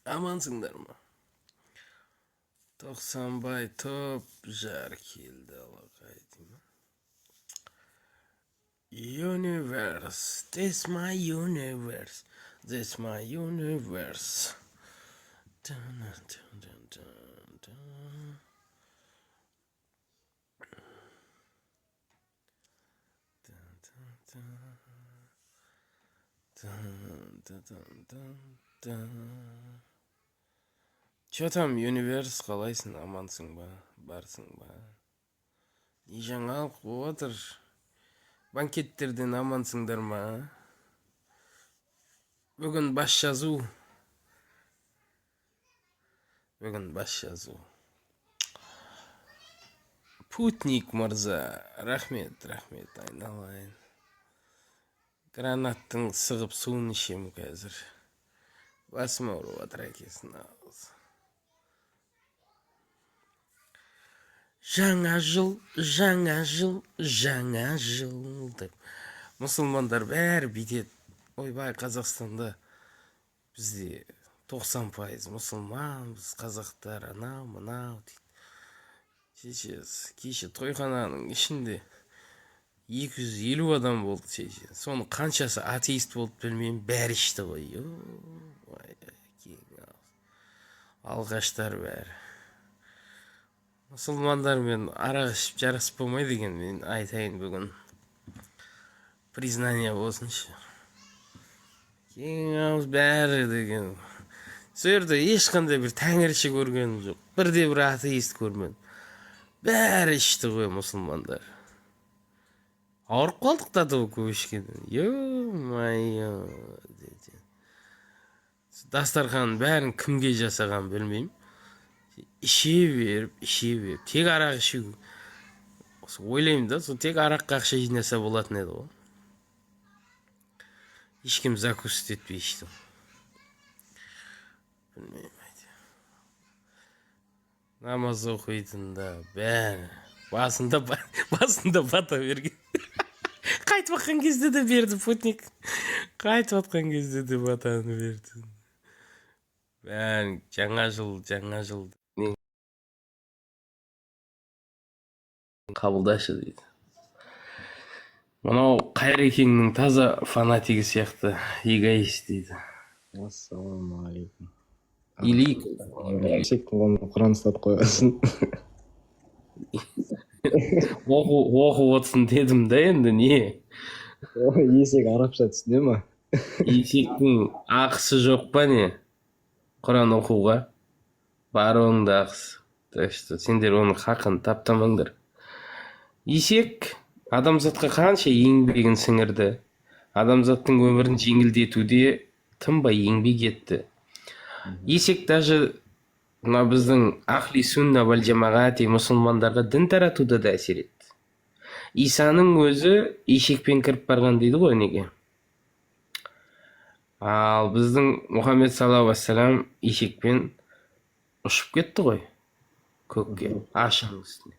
Amansыңдар ма? Тоқсанбай топ жар келді алақай деймін. Universe, this my universe, this my universe. Dun, dun, dun, dun, dun. Че там, Universe, қалайсың, амансың ба, барсың ба? Не жаңалық болып отыр? Банкеттерден амансыңдар ма? Бүгін бас жазу. Путник мырза, рахмет, айналайын. Гранаттың сығып суын ішем қазір. Басым ауырып отыр әкесін ауыз. Жаңа жыл деп. Мұсылмандар бәрі бүйтеді. Ойбай, Қазақстанда бізде 90% мұсылман, біз қазақтар анау мынау дейді. Кеше тойхананың ішінде 250 адам болды шеше. Соны қаншасы атеист болды білмеймін, бәрі ішті ғой. Алғаштар бәрі. Мұсылмандармен арақ ішіп жарасып болмайды екен, мен айтайын бүгін. Признание болсыншы. Кең ауыз бәрі деген. Сол жерде ешқандай бір тәңірші көргенім жоқ. Бірде бір атеист көрмедім. Бәрі ішті ғой мұсылмандар. Ауырып қалдық тату көп ішкеннен. Ё-майо дейді. Дастархан бәрін кімге жасаған білмеймін. Іше беріп. Тек арақ ішу. Ойлаймын да, сол тек араққа ақша жинаса болатын еді ғой. Ешкім закусить етпей ішті. Білмеймін әйте. Намаз оқитында бәрі. Басында бата берген. Қайтып атқан кезде де берді путник. Қайтып атқан кезде де батаны берді. Бәрі жаңа жыл. Қабылдашы дейді. Мынау Қайрекеңнің таза фанатигі сияқты эгоист дейді. Ассалаумағалейкум. Илик. Шектің қолына Құран ұстатып қойғасын. Оқу отсын дедім да енді не? Есек арабша түсіне ма? Есектің ақысы жоқ па не? Құран оқуға. Бар оның да ақысы. Так что сендер оның хақын таптамаңдар. Есек адамзатқа қанша еңбегін сіңірді. Адамзаттың өмірін жеңілдетуде тынбай еңбек етті. Есек даже біздің ахли сунна вал жамағати мұсылмандарға дін таратуда да әсер етті. Исаның өзі ешекпен кіріп барған дейді ғой неге. Ал біздің Мұхаммед саллаллаху алейхи вассалам ешекпен ұшып кетті ғой көкке, ашықтың үстіне.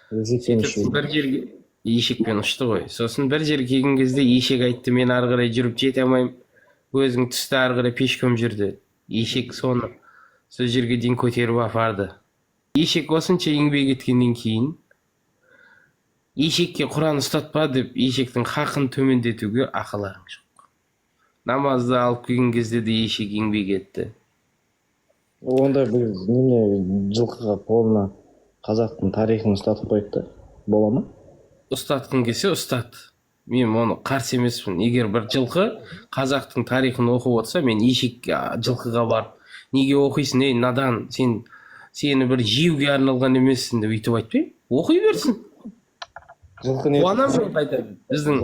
Бір жерге ешекпен ұшты ғой. Сосын бір жерге келген кезде ешек айтты, мен ары қарай жүріп жете алмаймын. Өзің түсті ары қарай пешком жүрді. Ешек соны сол жерге дейін көтеріп апарды. Ешек осынша еңбек еткеннен кейін ешекке Құран ұстатпа деп ешектің хақын төмендетуге ақыларың жоқ. Намазды алып келген кезде де ешек еңбек етті. Онда біз жылқыға қолына қазақтың тарихын ұстатып қойып та, бола ма? Ұстатқың келсе ұстат. Мен оны қарсы емеспін. Егер бір жылқы қазақтың тарихын оқып отырса, мен жылқыға барып, неге оқисың, ей надан, сені бір жеуге арналған емессің деп өйтіп айтпай, оқи берсін. Қуанам мен қайтамын. Біздің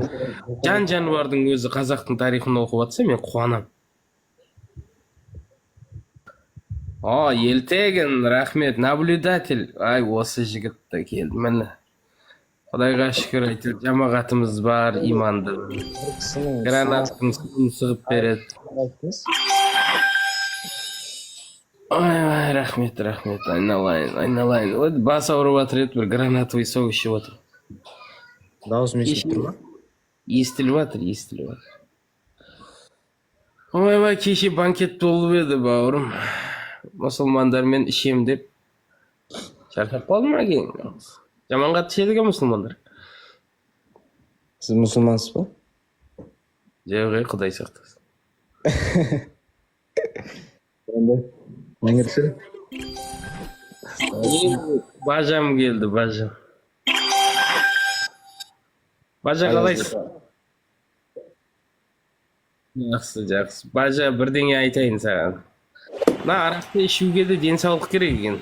жан-жануардың өзі қазақтың тарихын оқып отырса, мен қуанам. Елтеген, рахмет, наблюдатель. Ай, осы жігітті келді, міне. Құдайға шүкір әйтеуір жамағатымыз бар, иманды. Гранаттың суын сығып береді. Ай, рахмет, айналайын. Бас ауырып жатыр еді, бір гранатовый сок ішіп отыр. Дауысым естіліп тұр ма? Естіліп жатыр. Ойбай, кеше банкет болып еді бауырым. Мұсылмандармен ішем деп шаршап қалдым ма кейін? Жаман қатты ішеді екен мұсылмандар. Сіз мұсылмансыз ба? Жоқ, Құдай сақтасын. Онда таңертең Бажам келді, бажам. Бажа қалайсың? Жақсы, жақсы. Бажа, бірдеңе айтайын саған. Мына арақты ішуге де денсаулық керек екен.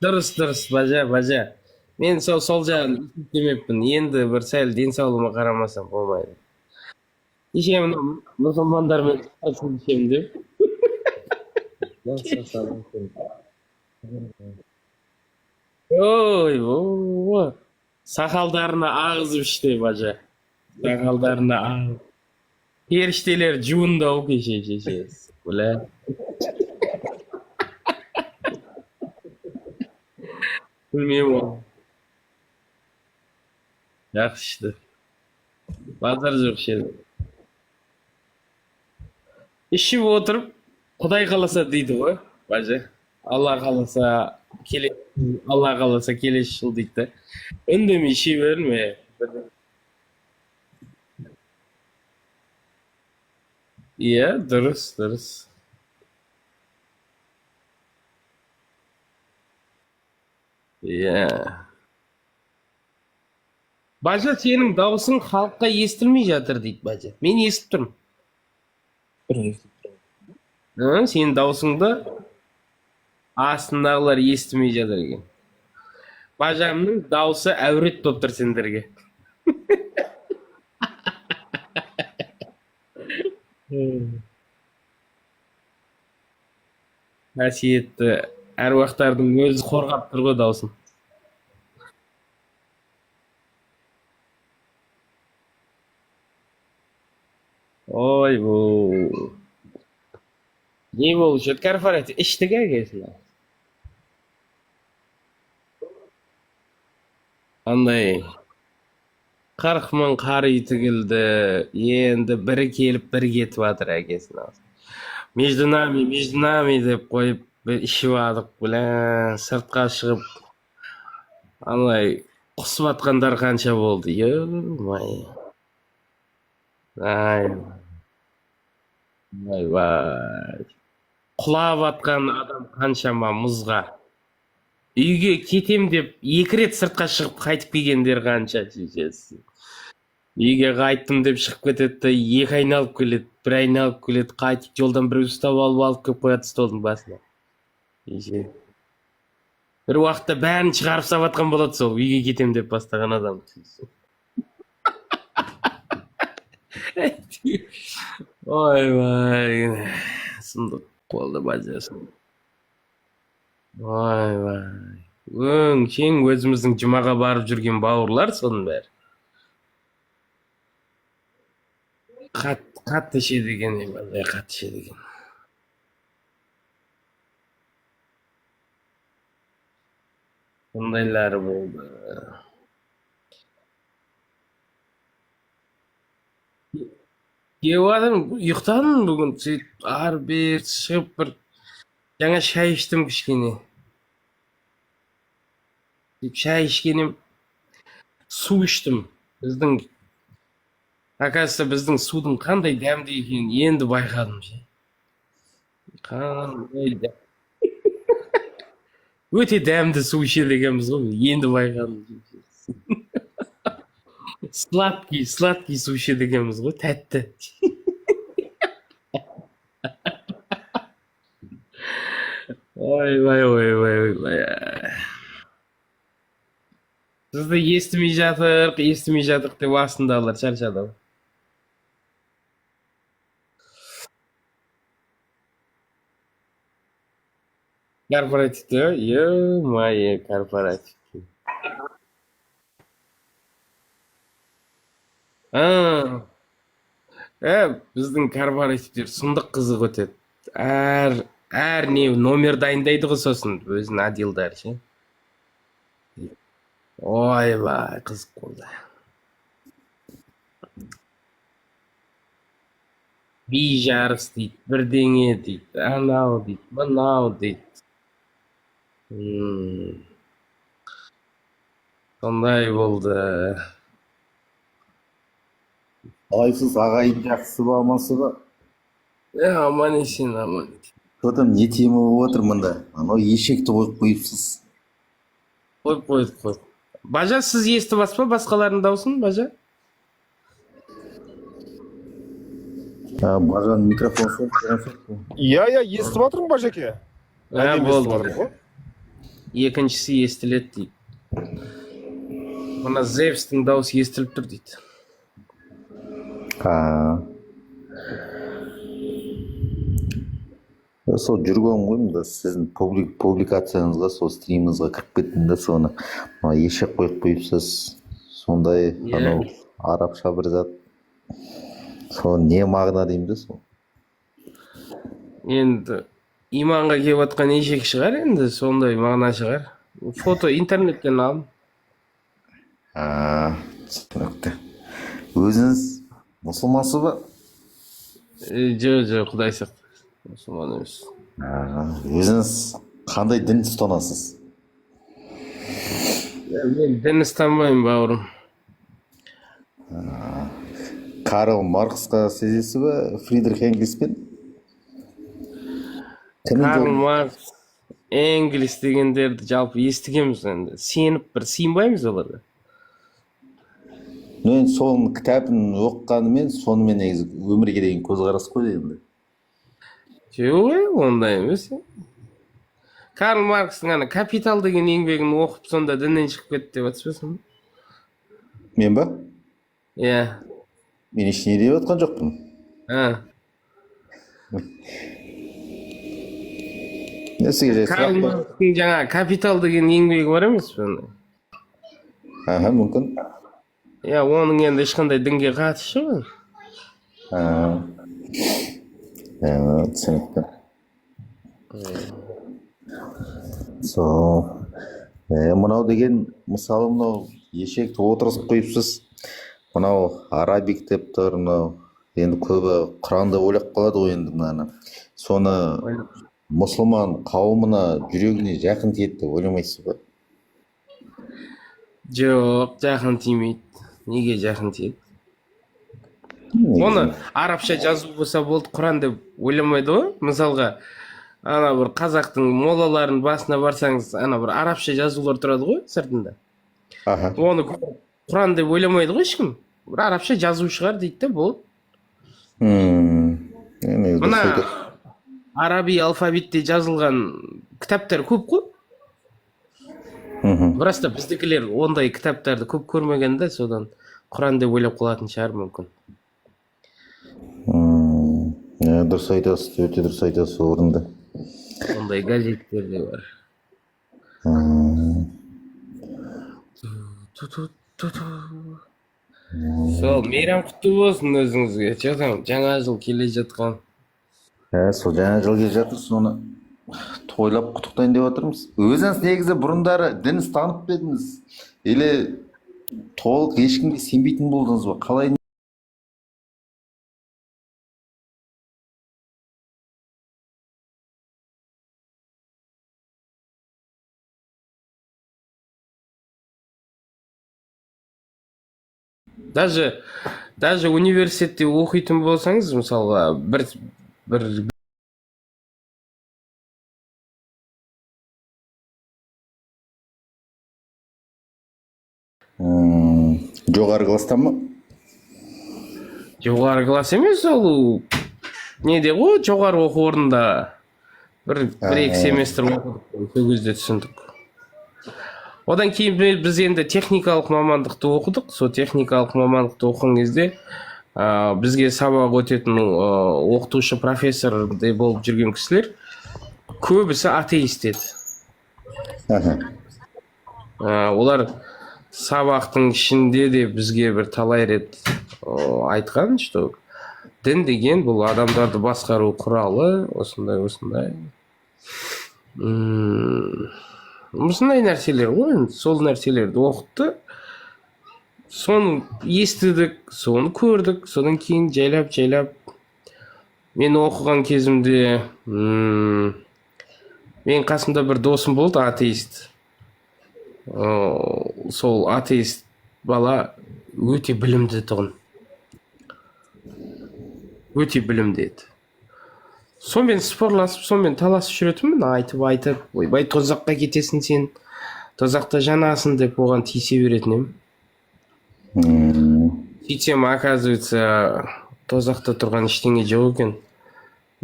Дұрыс, дұрыс, бажа, бажа. Мен сол жағын демеппін. Енді бір сәл денсаулығыма қарамасам болмайды. Кеше мына мұсылмандармен ішемін деп. Ой, сақалдарына ағызып ішті бажа. Сақалдарына ағызып. Періштелер жуындау кеше. Бля. Білмеймін ол. Жақсы ішті. Базар жоқ ішеді. Ішіп отырып, Құдай қаласа дейді ғой, бажа. Алла қаласа келесі жыл дейді. Үндемей іше берме. Иә, дұрыс, дұрыс. Иә. Бажа, сенің дауысың халыққа естілмей жатыр дейді бажа. Мен естіп тұрмын. Сенің даусыңды астындағылар естімей жатыр екен. Бажамның дауысы әурет болып тұр сендерге. Қасиетті әруақтардың өзі қорғап тұр ғой даусын. Ой, бұл. Не болып жүр? Корпорация іштік әкесін. Андай 40 мың қары тігілді. Енді бірі келіп, бірі кетіп жатыр әкесін. Между нами деп қойып, ішіп адық, сыртқа шығып. Андай құсып атқандар қанша болды? Ой. Ай. Құлап атқан адам қаншама мұзға. Үйге кетем деп 2 рет сыртқа шығып қайтып келгендер қанша шешесің. Үйге қайттым деп шығып кетеді, 2 айналып келеді, 1 айналып келеді, қайтып жолдан бір ұстап алып кеп қояды столдың басына. Бір уақытта бәрін шығарып сабатқан болады сол, үйге кетем деп бастаған адам. Ой, сұмдық қолды бажасын. Ой. Сен өзіміздің жұмаға барып жүрген бауырлар соның бәрі. Қатты ішеді екен, қатты ішеді екен. Сондайлары болды. Кевадым, ұйықтадым бүгін, сөйтіп ары-бері шығып бір жаңа шай іштім кішкене. Шай ішкенем, су іштім. Оказывается, біздің судың қандай дәмді екенін енді байқадым. Өте дәмді су ішеді екенбіз ғой, енді байқадым. Сладкий су ішеді екенбіз ғой, тәтті. Ой. Сізді естімей жатық деп астындағылар шаршады. Корпоративті, ё-мае, корпоратив. Біздің корпоративтер сұмдық қызық өтеді. Әр не номер дайындайды ғой сосын өзінің отделдары ше. Ойбай, қызық болды. би жарыс дейді, бірдеңе дейді, анау дейді, мынау дейді. Сондай болды. Айсыз ағайын жақсы ба, амансыз ба? Аман есен, аман. Что там не тема болып отыр мында? Анау ешекті қойып қойыпсыз. Қойып. Бажа, сіз естіп бас па басқалардың даусын, Бажа? Бажан микрофон сол. Иә, естіп отырмын Бажеке. Болды. Екіншісі естіледі дейді. Мына Зевстің дауысы естіліп тұр дейді. Сол жүрген ғой мында сіздің публикацияңызға, сол стриміңізға кіріп кеттім да, соны ешек қойып қойыпсыз. Сондай анау арабша бір зат. Сол не мағына деймін де сол. Енді иманға келіп жатқан ешек шығар, енді сондай мағына шығар. Фото интернеттен алдым. Түсінікті. Өзіңіз мұсылмансыз ба? Жоқ, құдай сақтасын. Мұсылман емес. Өзіңіз қандай дін ұстанасыз? Мен дін ұстанбаймын, бауырым. Карл Марксқа сезесіз ба? Фридрих Энгельспен? Карл Маркс, Энгельс дегендерді жалпы естігеміз енді. Сенбаймыз оларға. Мен соның кітабын оқығанымен, сонымен негізі өмірге деген көзқарас қой енді. Жоқ, ондай емес. Карл Маркстың ана «Капитал» деген еңбегін оқып, сонда діннен шығып кетті деп жатсың ба? Мен ба? Иә. Мен ештеңе деп жатқан жоқпын. Карл Маркстың жаңа «Капитал» деген еңбегі бар емес пе? Мүмкін. Иә, оның енді ешқандай дінге қатысы жоқ. Түсінікті. Мынау деген, мысалы мынау ешекті отырғызып қойыпсыз. Мынау арабик деп тұр, мынау енді көбі Құранды ойлап қалады ғой енді мынаны. Соны мұсылман қауымына жүрегіне жақын тиеді деп ойламайсыз ба? Жоқ, жақын тимейді. Неге жақын тиеді? Оны арабша жазу болса болды, Құран деп ойламайды ғой. Мысалға, ана бір қазақтың молаларын басына барсаңыз, ана бір арабша жазулар тұрады ғой сыртында. Оны Құран деп ойламайды ғой ешкім. Бір арабша жазу шығар дейді де болды. Мына араби алфавитте жазылған кітаптар көп қой. Біраз та біздікілер ондай кітаптарды көп көрмеген де, содан Құран деп ойлап қалатын шығар мүмкін. Дұрыс айтасыз, өте дұрыс айтасыз, орынды. Ондай газеттер де бар. Сол, мейрам құтты болсын өзіңізге. Жаңа жыл келе жатқан. Сол жаңа жыл келе жатыр, соны тойлап құттықтайын деп отырмыз. Өзіңіз негізі бұрындары дін ұстанып па едіңіз? Или толық ешкімге сенбейтін болдыңыз ба? Қалай? Даже университетте оқитын болсаңыз, мысалға, бір жоғары класстан ма? Жоғары класс емес, ол неде ғой, жоғары оқу орнында бір-екі семестр оқыдық, сол кезде түсіндік. Одан кейін біз енді техникалық мамандықты оқыдық. Сол техникалық мамандықты оқыған кезде бізге сабақ өтетін оқытушы профессор болып жүрген кісілер көбісі атеист еді. Олар сабақтың ішінде де бізге бір талай рет айтқан, что дін деген бұл адамдарды басқару құралы, осындай. Осындай нәрселер ғой, сол нәрселерді оқытты. Соны естідік, соны көрдік, содан кейін жайлап мен оқыған кезімде менің қасымда бір досым болды, атеист. Сол атеист бала өте білімді тұғын. Өте білімді еді. Сонымен спорласып, сонымен таласып жүретінмін, айтып, ойбай тозаққа кетесің сен, тозақта жанасың деп оған тиісе беретін едім. Сөйтсем, оказывается, тозақта тұрған ештеңе жоқ екен.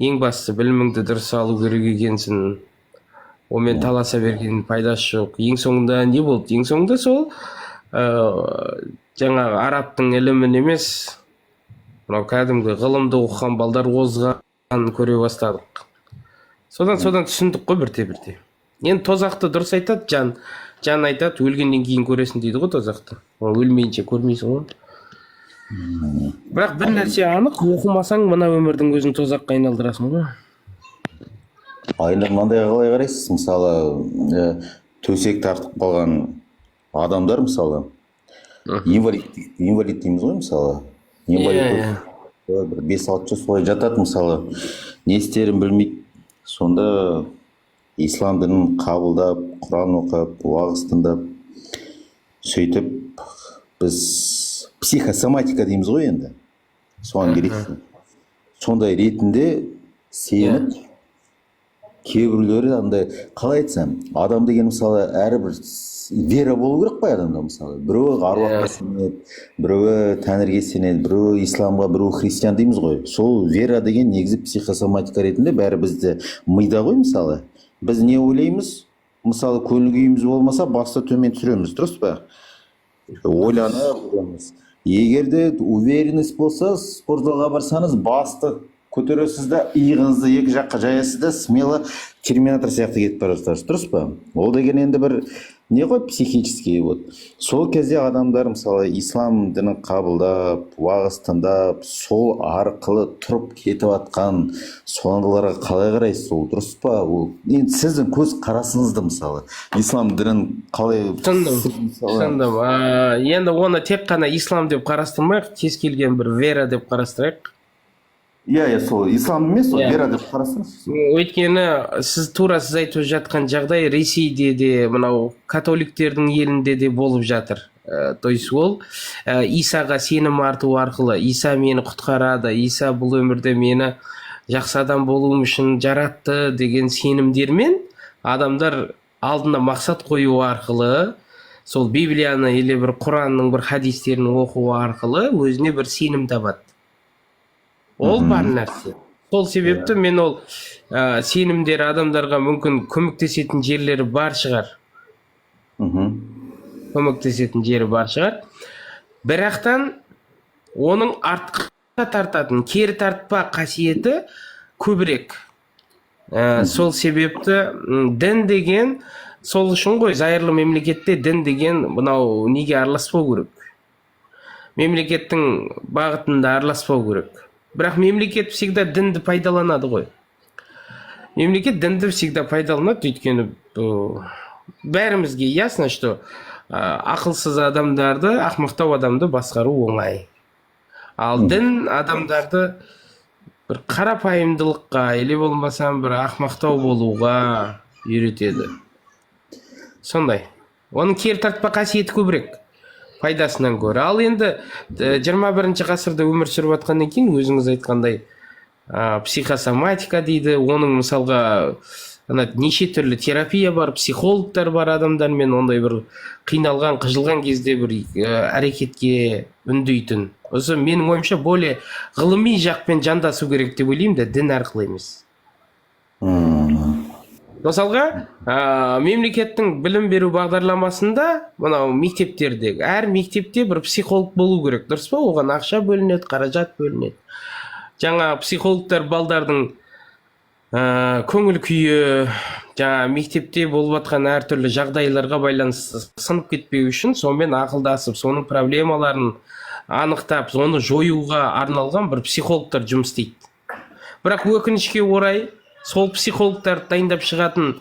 Ең бастысы біліміңді дұрыс алу керек екенсің. Онымен таласа берген пайдасы жоқ. Ең соңында не болды? Ең соңында сол жаңағы арабтың ілімін емес, мынау кәдімгі ғылымды оқыған балдар озғанын көре бастадық. Содан түсіндік қой бірте-бірте. Енді тозақты дұрыс айтады, жан айтады, өлгеннен кейін көресің дейді ғой тозақты. Өлмейінше көрмейсің ғой. Бірақ бір нәрсе анық, оқымасаң мына өмірдің өзін тозаққа айналдырасың ғой. Айында мынандайға қалай қарайсыз? Мысалы, төсек тартып қалған адамдар, мысалы, инвалид дейміз ғой, мысалы. Инвалид бір 5-6 жас солай жатады, мысалы, не істерін білмейді. Сонда ислам дінін қабылдап, Құран оқып, уағыз тыңдап, сөйтіп біз психосоматика дейміз ғой енді. Соған келесің. Сондай ретінде сеніп, кейбіреулері андай, қалай айтсам, адам деген мысалы әрбір вера болу керек қой адамда, мысалы. Біреуі аруаққа сенеді, біреуі тәңірге сенеді, біреуі исламға, біреуі христиан дейміз ғой. Сол вера деген негізі психосоматика ретінде бәрі бізде мида ғой, мысалы. Біз не ойлаймыз? Мысалы, көңіл күйіміз болмаса, басты төмен түсіреміз, дұрыс па? Ойланып, егер де уверенность болса, спортзалға барсаңыз, басты көтересіз да, иығыңызды екі жаққа жаясыз да, смело терминатор сияқты кетіп бара жатасыз, дұрыс па? Ол деген енді бір не ғой, психический вот. Сол кезде адамдар мысалы ислам дінін қабылдап, уағыз тыңдап, сол арқылы тұрып кетіп жатқан сондайларға қалай қарайсыз? Ол дұрыс па? Ол енді сіздің көз қарасыңызды мысалы ислам дінін қалай түсіндім. Енді оны тек қана ислам деп қарастырмайық, кез келген бір вера деп қарастырайық. Иә, сол ислам емес, ол вера деп қарастырыңыз. Өйткені сіз айтып жатқан жағдай Ресейде де, мынау католиктердің елінде де болып жатыр. То есть ол Исаға сенім арту арқылы, Иса мені құтқарады, Иса бұл өмірде мені жақсы адам болуым үшін жаратты деген сенімдермен адамдар алдына мақсат қою арқылы, сол Библияны или бір Құранның бір хадистерін оқу арқылы өзіне бір сенім табады. Ол бар нәрсе. Сол себепті мен ол сенімдер адамдарға мүмкін көмектесетін жерлері бар шығар. Көмектесетін жері бар шығар. Бірақтан оның артқа тартатын, кері тартпа қасиеті көбірек. Сол себепті дін деген, сол үшін ғой зайырлы мемлекетте дін деген мынау неге араласпау керек. Мемлекеттің бағытында араласпау керек. Бірақ мемлекет всегда дінді пайдаланады ғой. Мемлекет дінді всегда пайдаланады, өйткені бәрімізге ясно, что ақылсыз адамдарды, ақымақтау адамды басқару оңай. Ал дін адамдарды бір қарапайымдылыққа, или болмасам бір ақымақтау болуға үйретеді. Сондай. Оның кері тартпа қасиеті көбірек. Пайдасынан көрі. Ал енді 21-ші ғасырда өмір сүріп жатқаннан кейін өзіңіз айтқандай психосоматика дейді. Оның мысалға неше түрлі терапия бар, психологтар бар адамдармен ондай бір қиналған, қыжылған кезде бір әрекетке үндейтін. Осы менің ойымша более ғылыми жақпен жандасу керек деп ойлаймын да, дін арқылы емес. Мысалға, мемлекеттің білім беру бағдарламасында, мынау мектептердегі, әр мектепте бір психолог болу керек, дұрыс па? Оған ақша бөлінеді, қаражат бөлінеді. Жаңа психологтар балдардың көңіл күйі, жаңа мектепте болып жатқан әртүрлі жағдайларға байланысты сынып кетпеу үшін, сонымен ақылдасып, соның проблемаларын анықтап, оны жоюға арналған бір психологтар жұмыс істейді. Бірақ өкінішке орай, сол психологтарды дайындап шығатын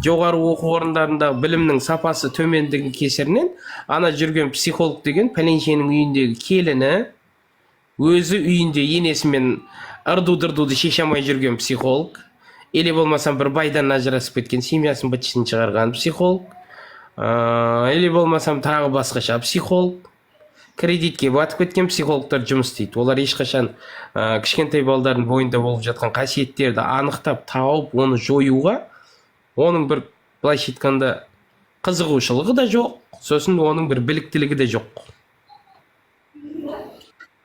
жоғары оқу орындарында білімнің сапасы төмендігі кесірінен, ана жүрген психолог деген пәленшенің үйіндегі келіні, өзі үйінде енесімен ырду-дырдуды шеше алмай жүрген психолог, или болмасам бір байдан ажырасып кеткен, семьясын бытчысын шығарған психолог, или болмасам тағы басқаша психолог, кредитке батып кеткен психологтар жұмыс істейді. Олар ешқашан кішкентай балдардың бойында болып жатқан қасиеттерді анықтап тауып, оны жоюға, оның бір былайша айтқанда қызығушылығы да жоқ, сосын оның бір біліктілігі де жоқ.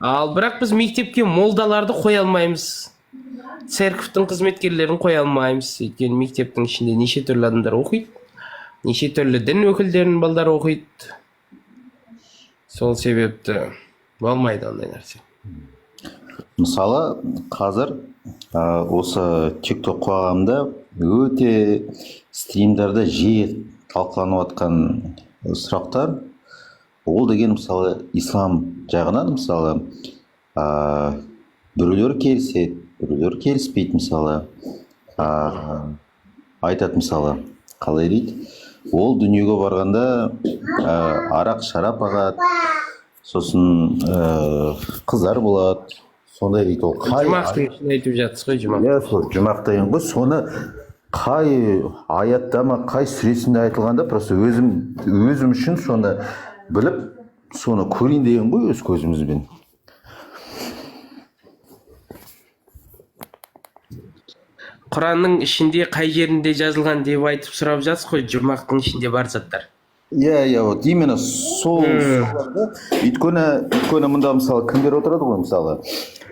Ал бірақ біз мектепке молдаларды қоя алмаймыз, церковьтің қызметкерлерін қоя алмаймыз, өйткені мектептің ішінде неше түрлі адамдар оқиды, неше түрлі дін өкілдерінің балдары оқиды. Сол себепті болмайды ондай нәрсе. Мысалы, қазір осы TikTok қоғамында өте стримдарда жиі талқыланып жатқан сұрақтар, ол деген мысалы ислам жағынан, мысалы біреулер келіседі, біреулер келіспейді, мысалы айтады, мысалы қалай дейді, ол дүниеге барғанда арақ шарап ағады, сосын қыздар болады, сондай дейді. Ол қай Жұмақтың ішін айтып жатсыз ғой, жұмақ. сол жұмақ деген ғой, соны қай аятта ма, қай сүресінде айтылғанда, просто өзім үшін соны біліп, соны көрейін деген ғой өз көзімізбен. Құранның ішінде қай жерінде жазылған деп айтып сұрап жатсыз ғой, жұмақтың ішінде бар заттар. Иә, вот именно сол. Өйткені мұнда мысалы кімдер отырады ғой, мысалы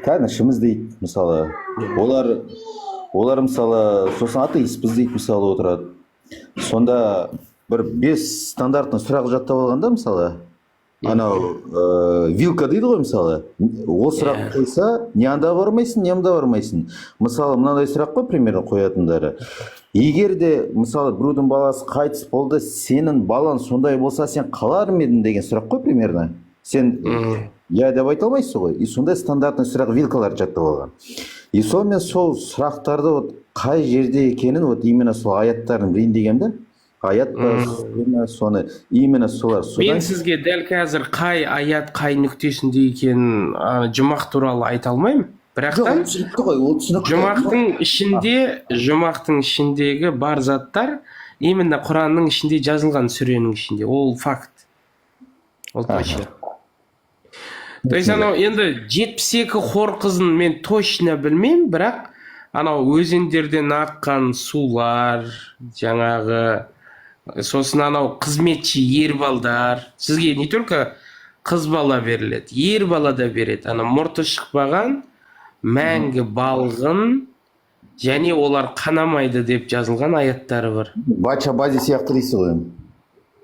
тәңіршіміз дейді, мысалы олар мысалы сосын атеистпіз дейді, мысалы отырады. Сонда бір 5 стандартный сұрақ жаттап алғанда, мысалы анау вилка дейді ғой, мысалы ол сұрақ қойса, не анда бармайсың, не анда бармайсың. Мысалы мынандай сұрақ қой, примерно қоятындары. Егер де мысалы біреудің баласы қайтыс болды, сенің балаң сондай болса, сен қалар ма едің деген сұрақ қой, примерно. Сен я деп айта алмайсың ғой. И сондай стандартный сұрақ вилкалар жаттап алған. И сонымен сол сұрақтарды вот қай жерде екенін вот именно сол аяттарын білейін дегенде, аят па, соны именно солар. Мен сізге дәл қазір қай аят, қай нүктесінде екенін жұмақ туралы айта алмаймын. Бірақтан жұмақтың ішіндегі бар заттар именно Құранның ішінде жазылған, сүренің ішінде. Ол факт. Ол точно. То есть анау енді 72 хор қызын мен точно білмеймін, бірақ анау өзендерден аққан сулар, жаңағы сосын анау қызметші ер балдар, сізге не только қыз бала беріледі, ер бала да береді. Ана мұрты шықпаған мәңгі балғын және олар қанамайды деп жазылған аяттары бар. Бача бази сияқты дейсіз ғой.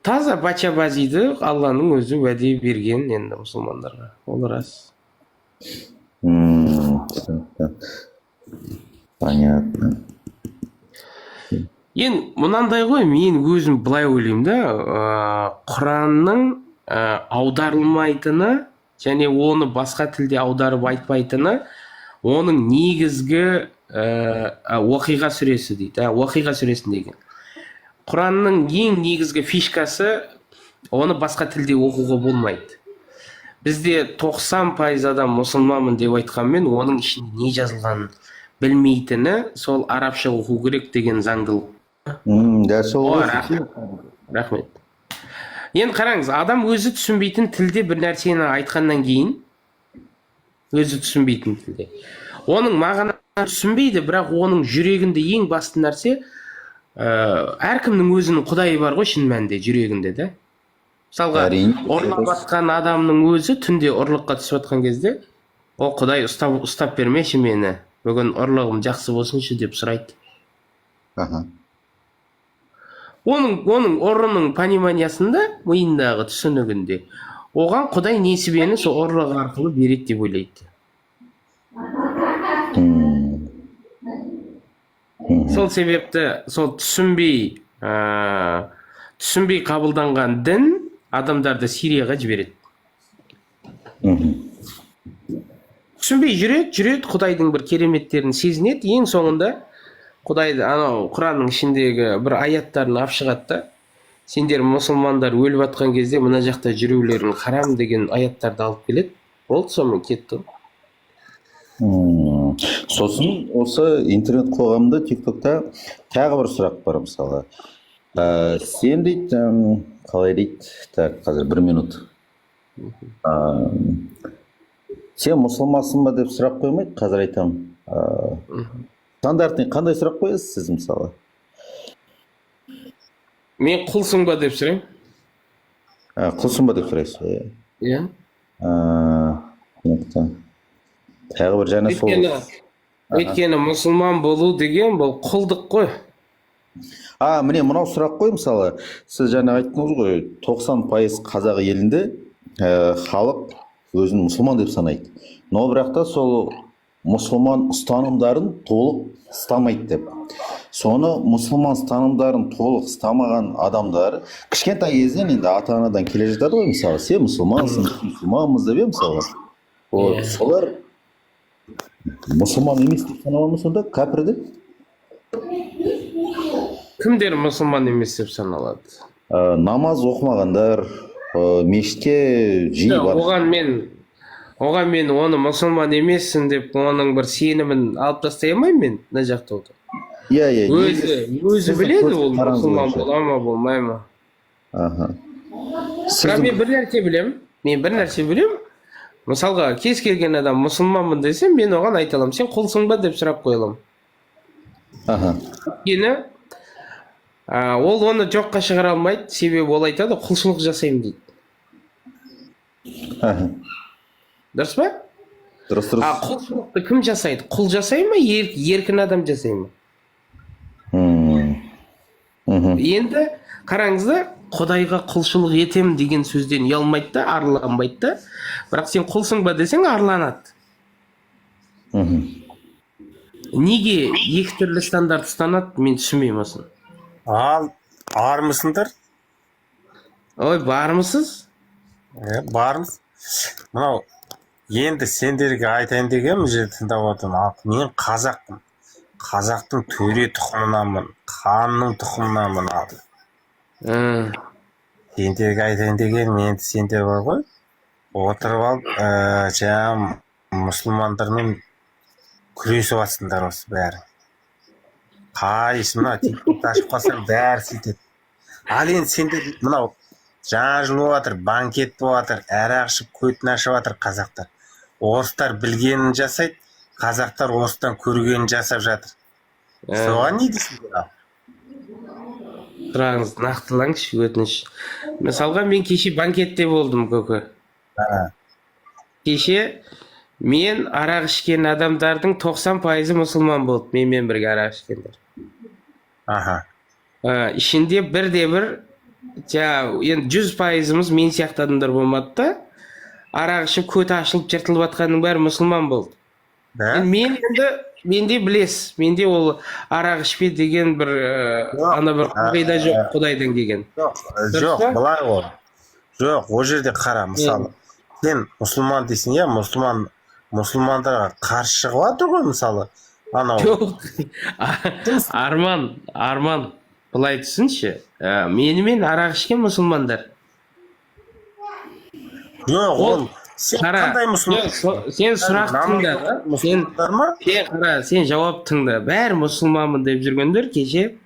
Таза бача базиді Алланың өзі уәде берген енді мұсылмандарға. Ол рас. Понятно. Енді мынандай ғой, мен өзім былай ойлаймын да, Құранның аударылмайтыны және оны басқа тілде аударып айтпайтыны оның негізгі оқиға сүресі дейді. Оқиға сүресін деген. Құранның ең негізгі фишкасы оны басқа тілде оқуға болмайды. Бізде 90% адам мұсылманмын деп айтқанмен, оның ішінде не жазылғанын білмейтіні сол арабша оқу керек деген заңдылық. Рахмет. Енді қараңыз, адам өзі түсінбейтін тілде бір нәрсені айтқаннан кейін, өзі түсінбейтін тілде, оның мағынасы түсінбейді, бірақ оның жүрегінде ең басты нәрсе, әркімнің өзінің құдайы бар ғой, шын мәнінде жүрегінде де. Мысалға, ұрлық батқан адамның өзі түнде ұрлыққа түсіп жатқан кезде, ол құдай ұстап бермеші мені, бүгін ұрлығым жақсы болсыншы деп сұрайды. Оның ұрының пониманиясында, миындағы түсінігінде, оған құдай несібені сол ұрлық арқылы береді деп ойлайды. Сол себепті сол түсінбей қабылданған дін адамдарды Сирияға жібереді. Түсінбей жүреді, Құдайдың бір кереметтерін сезінеді, ең соңында Құдайды анау Құранның ішіндегі бір аяттарын алып шығады да, сендер мұсылмандар өліп жатқан кезде мына жақта жүрулерің харам деген аяттарды алып келеді. Болды, сонымен кетті. Сосын осы интернет қоғамында тиктокта тағы бір сұрақ бар мысалы. Сен дейді, қалай дейді, так, қазір 1 минут. Сен мұсылмансың ба деп сұрақ қоймайды, қазір айтамын. Стандартный қандай сұрақ қоясыз сіз мысалы? Мен құлсың ба деп сұрайын. Құлсың ба деп сұрайсыз? Иә. Тағы бір жаңа сол. Өйткені мұсылман болу деген бұл құлдық қой. Міне мынау сұрақ қой мысалы. Сіз жаңа айттыңыз ғой, 90% қазақ елінде халық өзін мұсылман деп санайды. Но бірақ та сол мұсылман ұстанымдарын толық ұстамайды деп. Соны мұсылман ұстанымдарын толық ұстамаған адамдар кішкентай кезден енді ата-анадан келе жатады ғой, мысалы, сен мұсылмансың, мұсылманмыз деп мысалы. Солар мұсылман емес деп санала ма сонда, кәпірді? Кімдер мұсылман емес деп саналады? Намаз оқымағандар, мешітке жиі бар. Оған мен оны мұсылман емессің деп оның бір сенімін алып тастай алмаймын мен мына жақта отыр. Иә. Өзі біледі ол мұсылман бола ма болмай ма. Бірақ мен бір нәрсе білем. Мысалға кез келген адам мұсылманмын десе, мен оған айта аламын, сен құлсың ба деп сұрақ қоя аламын. Өйткені ол оны жоққа шығара алмайды, себебі ол айтады, құлшылық жасаймын дейді. Дұрыс па? Дұрыс. Құлшылықты кім жасайды? Құл жасай ма, еркін адам жасай ма? Енді қараңызда, Құдайға құлшылық етем деген сөзден ұялмайды да, арланбайды да. Бірақ сен құлсың ба десең, арланады. Неге екі түрлі стандарт ұстанады, мен түсінбеймін осыны. Бармысыңдар? Ой, бармысыз? Бармыз. Мынау, енді сендерге айтайын деген бұл жерде тыңдап отырмын. Мен қазақпын. Қазақтың төре тұқымынанмын, ханның тұқымынанмын ал. Сендерге айтайын деген, енді сендер бар ғой, отырып алып, жаңа мұсылмандармен күресіп жатсыңдар осы бәрі. Қайсы мына тиктокты ашып қалсаң бәрі сөйтеді. Ал енді сендер мынау жаңа жыл болып жатыр, банкет болып жатыр, арақ ішіп көтін ашып жатыр қазақтар. Орыстар білгенін жасайды, қазақтар орыстан көргенін жасап жатыр. Соған не дейсіңдер? Сұрағыңыз нақтылаңызшы, өтініш. Мысалға мен кеше банкетте болдым, көке. Кеше мен арақ ішкен адамдардың 90% мұсылман болды, менімен бірге арақ ішкендер. Ішінде бірде-бір, енді 100%-ымыз мен сияқты адамдар болмады да, арақ ішіп көті ашылып жыртылып жатқанның бәрі мұсылман болды. Менде білесіз, менде ол арақ ішпе деген бір қағида жоқ, Құдайдан келген. Жоқ, былай ол. Жоқ, ол жерде қара, мысалы. Сен мұсылман дейсің, иә, мұсылмандарға қарсы шығып жатыр ғой, мысалы. Жоқ, Арман, былай түсінші, менімен арақ ішкен мұсылмандар. Жоқ, ол қандай мұсылман? Сен сұрақ тыңда, сен жауап тыңда. Бәрі мұсылманмын деп жүргендер кеше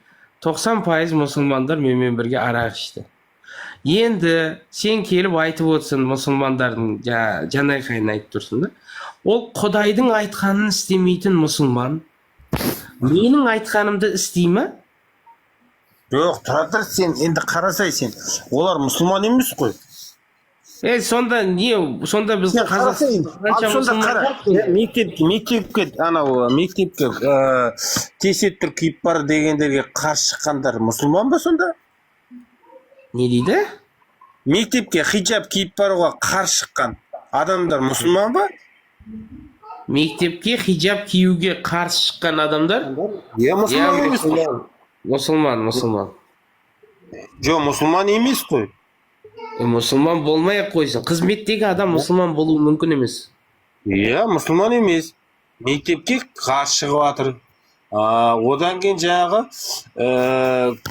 90% мұсылмандар менімен бірге арақ ішті. Енді сен келіп айтып отырсың мұсылмандардың жанайқайын айтып тұрсың да. Ол Құдайдың айтқанын істемейтін мұсылман менің айтқанымды істей ма? Жоқ, тұратыр, сен енді қарасай сен. Олар мұсылман емес қой. Сонда біз Қазақстан мектепке тесеттір киіп бар дегендерге қарсы шыққандар мұсылман ба сонда? Не дейді? Мектепке хиджаб киіп баруға қарсы шыққан адамдар мұсылман ба? Мектепке хиджаб киюге қарсы шыққан адамдар? Мұсылман емес қой. Мұсылман. Жоқ, мұсылман емес қой. Мұсылман болмай-ақ қойсын. Қызметтегі адам мұсылман болуы мүмкін емес. Мұсылман емес. Мектепке қарсы шығып жатыр. Одан кейін жаңағы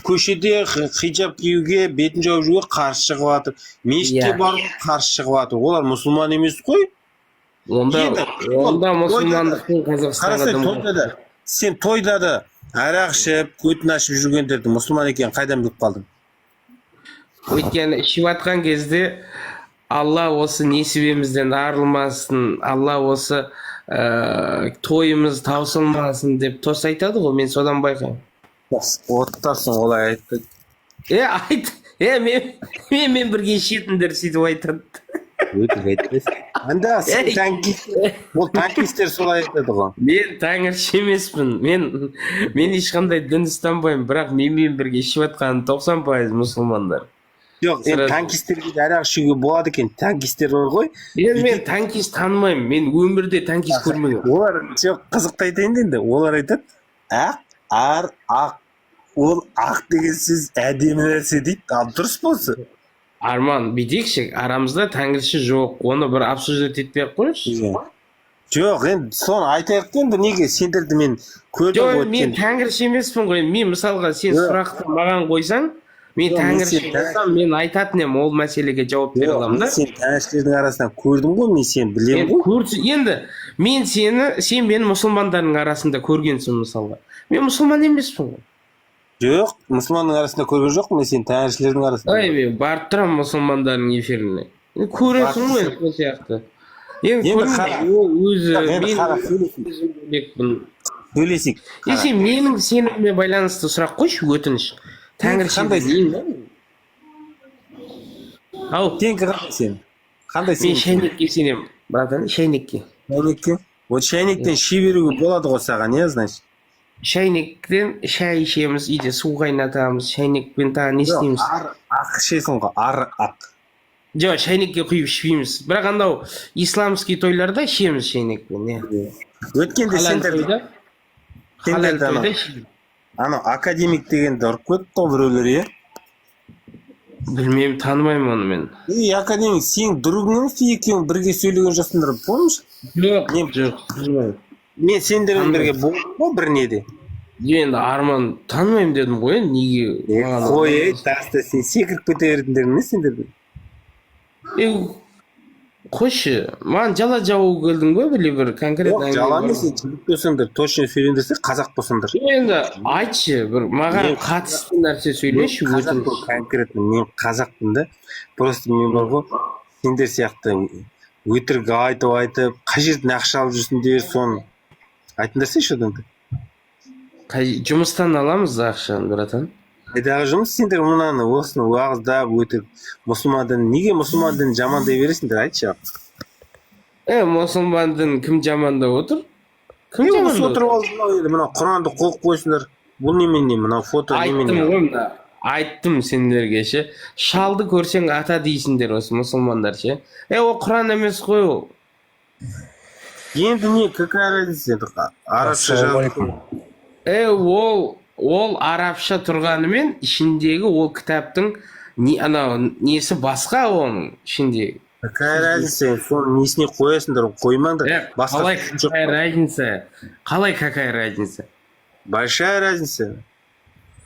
көшеде хиджаб киюге, бетін жауып жүруге қарсы шығып жатыр. Мешітке баруға қарсы шығып жатыр. Олар мұсылман емес қой. Онда мұсылмандықтың Қазақстанға Қарасай, тойда да, сен тойда да арақ ішіп, көтін ашып жүргендерді мұсылман екенін қайдан біліп қалдың? Өйткені ішіп атқан кезде Алла осы несібемізден арылмасын, Алла осы тойымыз таусылмасын деп тос айтады ғой, мен содан байқаймын. Оттарсың олай айтты. Мен бірге ішетіндер сөйтіп айтады. Өтірік айтпайсың. Анда сен танкистер, ол танкистер солай айтады ғой. Мен тәңірші емеспін. Мен ешқандай дін ұстанбаймын, бірақ менімен бірге ішіп атқан 90% мұсылмандар. Жоқ, танкистерге де арақ ішуге болады екен. Танкистер бар ғой. Мен танкист танымаймын. Мен өмірде танкист көрмегенмін. Олар жоқ, қызықты айтайын енді. Олар айтады, ақ. Ол ақ деген сөз әдемі нәрсе дейді. Ал дұрыс болса. Арман, бүйтейікші, арамызда тәңірші жоқ. Оны бір обсуждать етпей-ақ қойшы. Жоқ, енді соны айтайық енді, неге сендерді мен көрдім. Жоқ, мен тәңірші емеспін ғой. Мен мысалға сен сұрақты маған қойсаң, мен тәңірші болсам, мен айтатын едім, ол мәселеге жауап бере аламын да. Сен тәңіршілердің арасынан көрдім ғой, мен сені білемін ғой. Енді мен сен мені мұсылмандардың арасында көргенсің мысалға. Мен мұсылман емеспін ғой. Жоқ, мұсылманның арасында көрген жоқ, мен сен тәңіршілердің арасында. Мен барып тұрамын мұсылмандардың эфиріне. Көресің ғой сол сияқты. Енді сөйлесейік. Сен менің сеніміме байланысты сұрақ қойшы, өтініш. Тәңірші дейін ба? Ау, Сен қандай сен? Қандай сен? Мен шайнекке сенемін, братан, шайнекке. Шайнекке? Вот шайнектен ши беруге болады ғой саған, не значит? Шайнектен шай ішеміз, үйде су қайнатамыз, шайнекпен тағы не істейміз? Ақ ішесің ғой, ақ. Жоқ, шайнекке құйып ішпейміз. Бірақ андау исламский тойларда ішеміз шайнекпен. Өткенде сендерді ана академик дегенді ұрып кетті ғой біреулер, иә? Білмеймін, танымаймын оны мен. Академик, сен другың екеуің бірге сөйлеген жоқсыңдар, помнишь? Жоқ, білмеймін. Мен сендермен бірге болдым ғой бір неде. Енді Арман танымаймын дедім ғой, неге? Қой, таста сен секіріп кете бердіңдер ме сендерді? Қойшы, маған жала жауы келдің ғой, біле бір конкретно. Жоқ, жала емес, жігіт болсаңдар, точно сөйлендірсе қазақ болсаңдар. Енді айтшы, бір маған қатысты нәрсе сөйлеші. Конкретно мен қазақпын да, просто мен бар ғой, сендер сияқты өтірік айтып, қай жерден ақша алып жүрсіңдер, соны айтыңдарсай шоданды. Жұмыстан аламыз ақшаны, братан. Қайдағы жұмыс сендер мұнаны осыны уағыздап өтіп, мұсылмандан неге мұсылмандан жамандай бересіңдер, айтшы. Мұсылмандан кім жамандап отыр? Кім жамандап отыр? Мына Құранды қойып қойсыңдар. Бұл немене, мына фото немене? Айттым сендерге ше. Шалды көрсең ата дейсіңдер осы мұсылмандар ше. Ол Құран емес қой ол. Енді не, какая разница? Арабша жазып. Ол арабша тұрғанымен ішіндегі ол кітаптың несі басқа оның ішіндегі. Какая разница? Соны несіне қоясыңдар, қоймаңдар. Қалай какая разница? Қалай какая разница? Большая разница.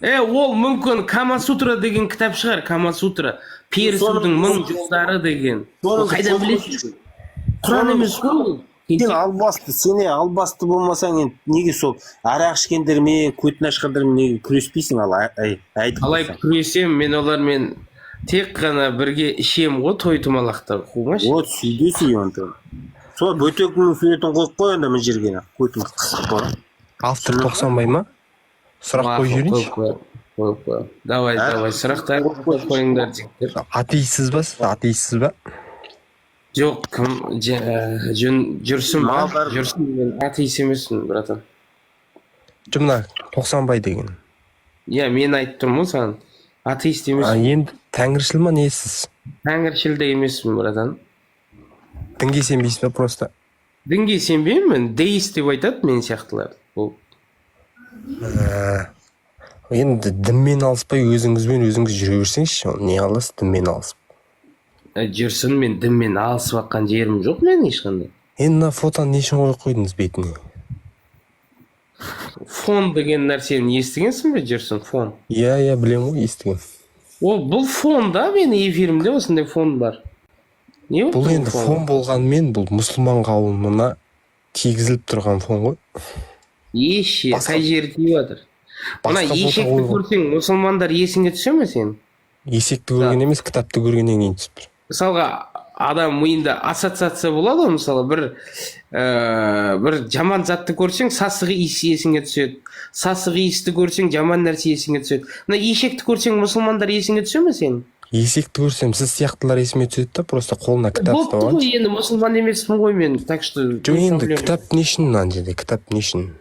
Ол мүмкін Кама-сутра деген кітап шығар, Кама-сутра. Перісудің 1000 жолдары деген. Қайдан білесің? Құран емес қой. Сен албасты болмасаң, неге сол арақ ішкендермен, көтін ашқандармен неге күреспейсің? Қалай күресем, мен олармен тек қана бірге ішем ғой, той тумалақтар қумаш. Вот сөйлесей онда. Сол бөтекінің суретін қойып қой онда мен жерге, көтін қысқып бар. Автор 90 ма? Сұрақ қойып жүрейінші? Қойып. Давай, сұрақтар қойыңдар жігіттер. Атейсіз ба? Жоқ, жүрсін мен атейс емеспін, братан. Жұмна, 90 деген. Мен айтып тұрмын ғой саған. Атейст емеспін. Енді тәңіршіл ма несіз? Тәңіршіл де емеспін, братан. Дінге сенбейсіз ба просто? Дінге сенбеймін, деист деп айтады мен сияқтылар. Енді дінмен алыспай өзіңіз жүре берсеңізші, не аласыз дінмен алысып? Жүрсін, мен дінмен алысып атқан жерім жоқ мен ешқандай. Енді фотоны не үшін қойып қойдыңыз бетіне? Фон деген нәрсені естігенсің бе, жүрсін, фон? Иә, білем ғой, естіген. Бұл фон да, менің эфирімде осындай фон бар. Не Бұл болды енді фон болғанмен бұл мұсылман қауымына кигізіліп тұрған фон ғой. Еші, Басқа- қай жері тиіп жатыр? Мына басқа фото ешекті қойған. көрсең, мұсылмандар есіңе түсе ме сен? Есекті көрген емес, кітапты көргеннен кейін түсіп тұр. Мысалға, адам миында ассоциация болады ғой, мысалы бір жаман затты көрсең, сасық иіс есіңе түседі. Сасық иісті көрсең, жаман нәрсе есіңе түседі. Мына ешекті көрсең, мұсылмандар есіңе түсе ме сен? Есекті көрсем сіз сияқтылар есіме түседі да, просто қолына кітап Болыпты ұстап ғой, енді мұсылман емеспін ғой мен, так что... жоқ енді кітап не үшін мына жерде, кітап не үшін?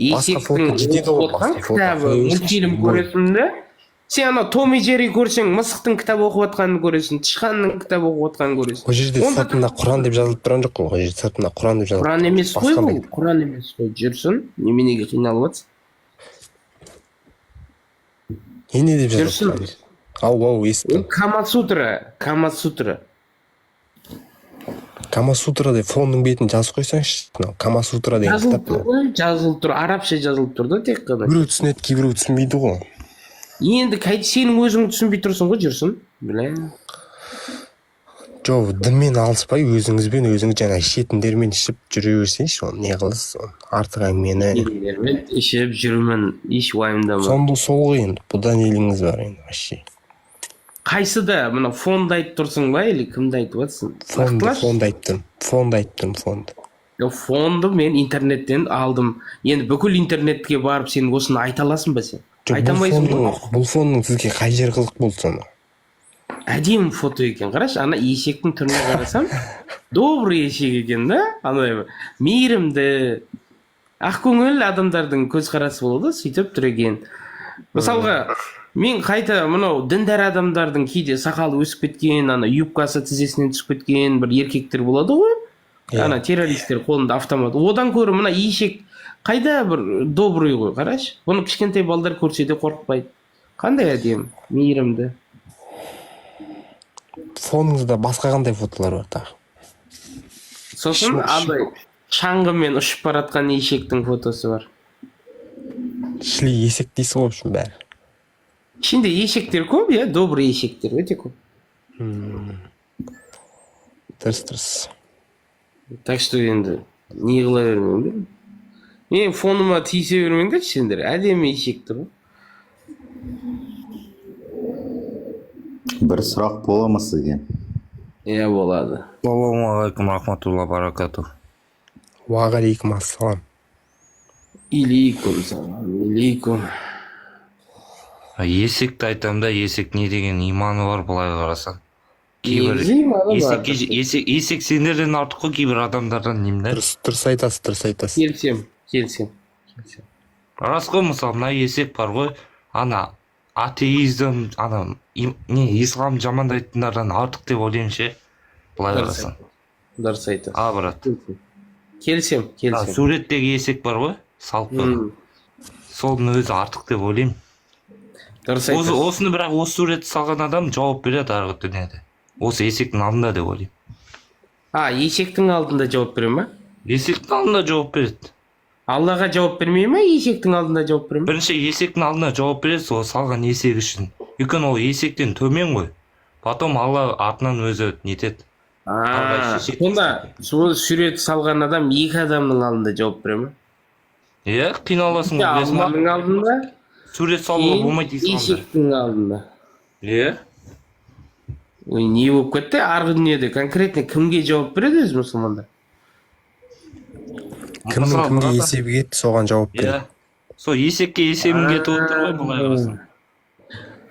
басқа фото Есектің жетеді ғой, оқып басқа отқан фото кітабы, қойып мультфильм жүрсің. көресің да, сен ана Том и Джерри көрсең, мысықтың кітап оқып отқанын көресің, тышқанның кітап оқып отқанын көресің. Ол жерде Онда сыртында Құран деп жазылып тұрған жоқ қой, ол жерде сыртында Құран деп жазылып Құран тұр. емес қой Басқа бұл, бір- Құран емес қой, жүрсін, неменеге қиналып жатсың? не деп жазылып жүрсін. тұрған? Ау, естіп. Камасутра. Камасутра деп фонның бетін жазып қойсаңшы. Камасутра деген Жазылып кітап. тұр ғой, жазылып тұр, арабша жазылып тұр да тек қана. Біреу түсінеді, кейбіреу түсінбейді ғой. Енді сенің өзің түсінбей тұрсың ғой, жүрсін. Білем. жоқ, дінмен алыспай өзіңізбен өзіңіз жаңа ішетіндермен ішіп жүре берсеңізші, оны не қыласыз, оны артық әңгімені. Мен ішіп жүрмін, еш уайымдама. Сонда сол ғой енді, бұдан еліңіз бар енді вообще. Қайсыда, мына фонды айтып тұрсың ба, или кімді айтып жатсың? Фонды айттым. Фонды мен интернеттен алдым. Енді бүкіл интернетке барып сен осыны айта аласың ба сен? Айта алмайсың ғой. Бұл фонның сізге қай жері қызық болды соны? Әдемі фото екен, қарашы, ана ешектің түріне қарасам, добрый ешек екен да, андай бір мейірімді, ақкөңіл адамдардың көзқарасы болады, сөйтіп тұр екен. Мысалға, мен қайта мынау діндар адамдардың кейде сақалы өсіп кеткен, ана юбкасы тізесінен түсіп кеткен бір еркектер болады ғой, ана террористер қолында автомат. Одан көрі мына ешек қайда бір добрый ғой, қарашы. Бұны кішкентай балдар көрсе де қорықпайды. Қандай әдемі, мейірімді. Фоныңызда басқа қандай фотолар бар тағы? Сосын андай шаңғымен ұшып баратқан ешектің фотосы бар. Шли есек дейсіз ғой, общем, бәрі. Ішінде ешектер көп, иә, добрый ешектер өте көп. Дұрыс. Так что енді не қыла бермеңдер. Мен фоныма тиісе бермеңдер сендер, әдемі ешектер ғой. бір сұрақ бола ма сізге? Иә, болады. Ассалаумағалейкум рахматулла баракату. Уағалейкум ассалам. Илейкум салам, илейкум. Есекті айтам да, есек не деген иманы бар былай қарасаң. Есек сендерден артық қой, кейбір адамдардан деймін да. Дұрыс айтасыз. Келсем. Рас қой, мысалы мына есек бар ғой, ана атеизм, ана ислам жамандайтындардан артық деп ойлаймын ше, былай қарасаң. Дұрыс айтасың. А, брат. Келсем. Суреттегі есек бар ғой, салпы. Солдың өзі артық деп ойлаймын. Дұрыс айтасың. Осыны бірақ осы суретті салған адам жауап береді арғы дүниеде. Осы есектің алдында деп ойлаймын. Есектің алдында жауап бере ма? Есектің алдында жауап береді. Аллаға жауап бермей ма, есектің алдында жауап бере ма? Бірінші есектің алдында жауап береді, сол салған есек үшін. Өйткені ол есектен төмен ғой. Потом Алла артынан өзі нетеді. Сонда сол сурет салған адам екі адамның алдында жауап бере ма? Иә, қиналасың ғой, білесің ба? Алланың алдында, Сурет салуға болмайды исламда. есектің алдында. Иә. Ой, не болып кетті? Арғы дүниеде конкретно кімге жауап береді өзі мұсылмандар? Кімнің кімге есебі кетті, соған жауап береді. Иә. Сол есекке есебің кетіп отыр ғой, былай қарасаң.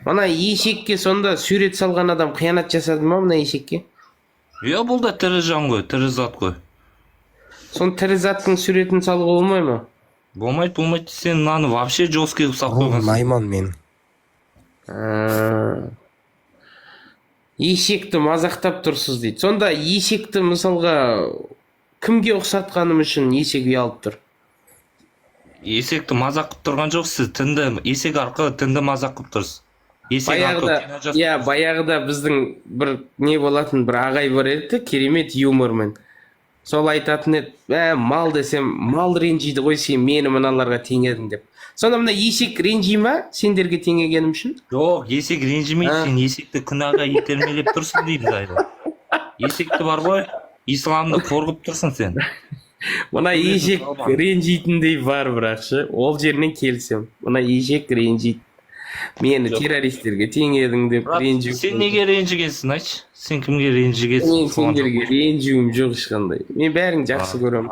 Мына ешекке сонда сурет салған адам қиянат жасады ма мына ешекке? Иә, бұл да тірі жан ғой, тірі зат қой. Сон тірі заттың суретін салуға болмай ма? Болмайды. Сен мынаны вообще жесткий қылып салып қойғансың. Найман мен. Ешекті мазақтап тұрсыз дейді. Сонда ешекті мысалға кімге ұқсатқаным үшін ешек ұялып тұр? Есекті мазақ қылып тұрған жоқ, сіз есек арқылы тінді мазақ қылып тұрсыз. Баяғыда біздің бір не болатын бір ағай бар еді, керемет юмормен. Сол айтатын еді, мал десем, мал ренжиді ғой, сен мені мыналарға теңедің деп. Сонда мына ешек ренжи ма сендерге теңегенім үшін? Жоқ, есек ренжімейді, сен есекті күнәға итермелеп тұрсың дейді. есекті бар ғой, исламды қорғып тұрсың сен. Мына ешек ренжитіндей бар бірақшы. Ол жерінен келсем. Мына ешек ренжит. Мені террористерге тең едің деп ренжу. Сен неге ренжігенсің, айтшы? Сен кімге ренжігенсің? Мен сендерге ренжуім жоқ ешқандай. Мен бәрін жақсы көрем.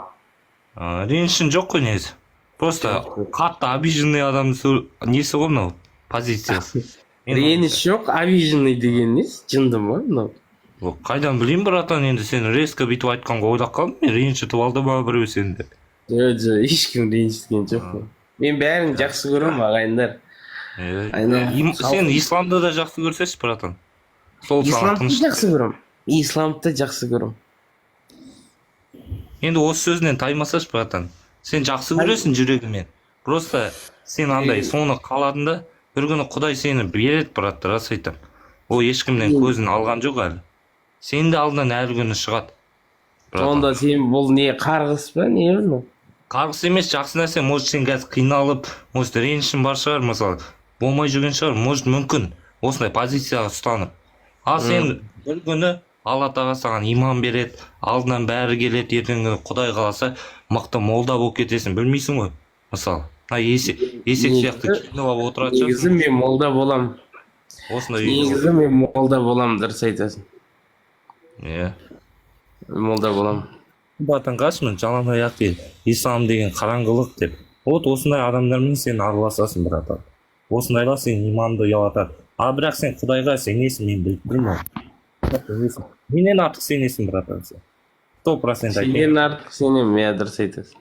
Ренішін жоқ қой негізі. Просто қатты обиженный адамның несі ғой мынау? Позициясы. Реніш жоқ, обиженный деген не? Жынды ма мынау? Қайдан білейін, братан, енді сен резко бүйтіп айтқанға ойлап қалдым, мен ренжітіп алды ма біреу сені деп. Жоқ, ешкім ренжіткен жоқ қой. Мен бәрін жақсы көрем, ағайындар. Сен исламды да жақсы көрсеші, братан. Исламды жақсы көрем. Исламды жақсы көрем. Енді осы сөзінен таймасашы, братан. Сен жақсы көресің жүрегімен. Просто сен андай соны қаладың да, бір күні Құдай сені береді, брат, рас айтам. Ол ешкімнен көзін алған жоқ әлі. Сен де алдынан әлі күні шығады. Онда сен бұл не, қарғыс па, не білмеймін. Қарғыс емес, жақсы нәрсе. Может, сен қазір қиналып, может, ренішің бар шығар, мысалы, болмай жүрген шығар, может, мүмкін осындай позицияға ұстанып. Ал сен бір күні Алла тағала саған иман береді, алдынан бәрі келеді, ертеңгі күні Құдай қаласа мықты молда болып кетесің, білмейсің ғой. Мысалы, есек сияқты киініп алып отырады шығар. Негізі мен молда болам. Негізі мен молда болам, дұрыс айтасың. Иә. Молда болам. Батанғашмын, жалаң аяқ değil. Ислам деген қараңғылық деп. Вот осындай адамдармен сен араласасың, братан. Осындайлар сен иманды ұялатады. А бірақ сен Құдайға сенесің, мен білмеймін. Менен артық сенесің, братан, сен. 100% айтайын. Сенен артық сенем, иә, дұрыс айтасың.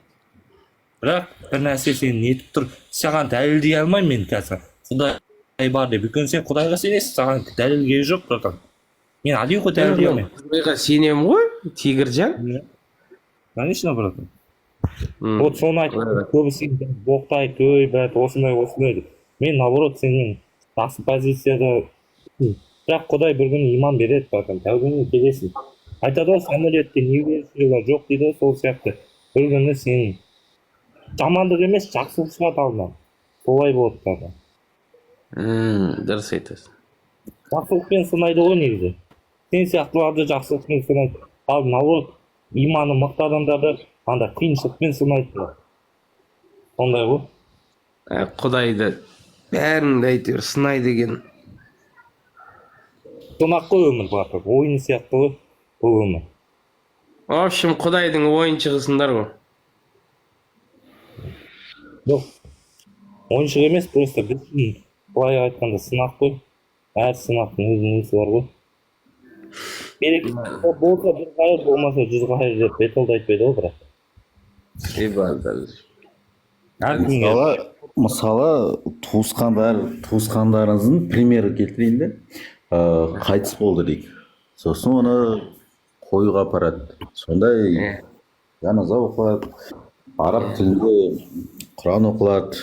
Бірақ бір нәрсе сен нетіп тұр. Саған дәлелдей алмаймын мен қазір. Құдай бар деп. Өйткені сен Құдайға сенесің, саған дәлелге жоқ, братан. Мен алиқы дәлелдей алмаймын. Құдайға сенем ғой, Тигіржан. Конечно, братан. Вот соны айтып, көбісі боқтайды, өй, брат, осындай. Мен, наоборот, сенен жақсы позицияда. Бірақ Құдай бір күні иман береді, братан, тәубеңе келесің. Айтады ғой, самолетте не берушілер жоқ дейді, сол сияқты. Бір күні сен жамандық емес, жақсылық шығады алдынан. Солай болады, братан. Дұрыс айтасың. Жақсылықпен сынайды ғой негізі. Сен сияқтыларды жақсылықпен сынайды. Ал наоборот, иманы мықты адамдарды анда қиыншылықпен сынайды. Сондай ғой. Құдайды бәріңді әйтеуір сынайды екен. Сынақ қой өмір, братан. Ойын сияқты ғой бұл өмір. В общем, Құдайдың ойыншығысыңдар ғой. Жоқ. Ойыншық емес, просто біздің былай айтқанда сынақ қой. Әр сынақтың өз несі бар ғой. Береке болса бір қайыр, болмаса 100 қайыр деп беталды айтпайды ғой, бірақ. Мысалы, туысқандарыңыздың примері келтірейін де, қайтыс болды дейік. Сосын оны қойға апарады. Сондай жаназа оқылады, араб тілінде Құран оқылады,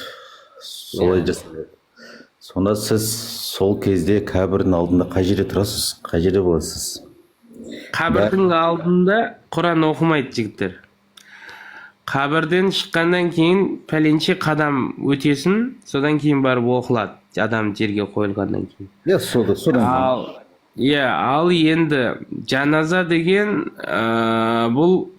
солай жасалады. Сонда сіз сол кезде қабірдің алдында қай жерде тұрасыз, қай жерде боласыз? Қабірдің алдында Құран оқымайды жігіттер. Қабірден шыққаннан кейін пәленше қадам өтесін, содан кейін барып оқылады, адам жерге қойылғаннан кейін. Ал енді жаназа деген бұл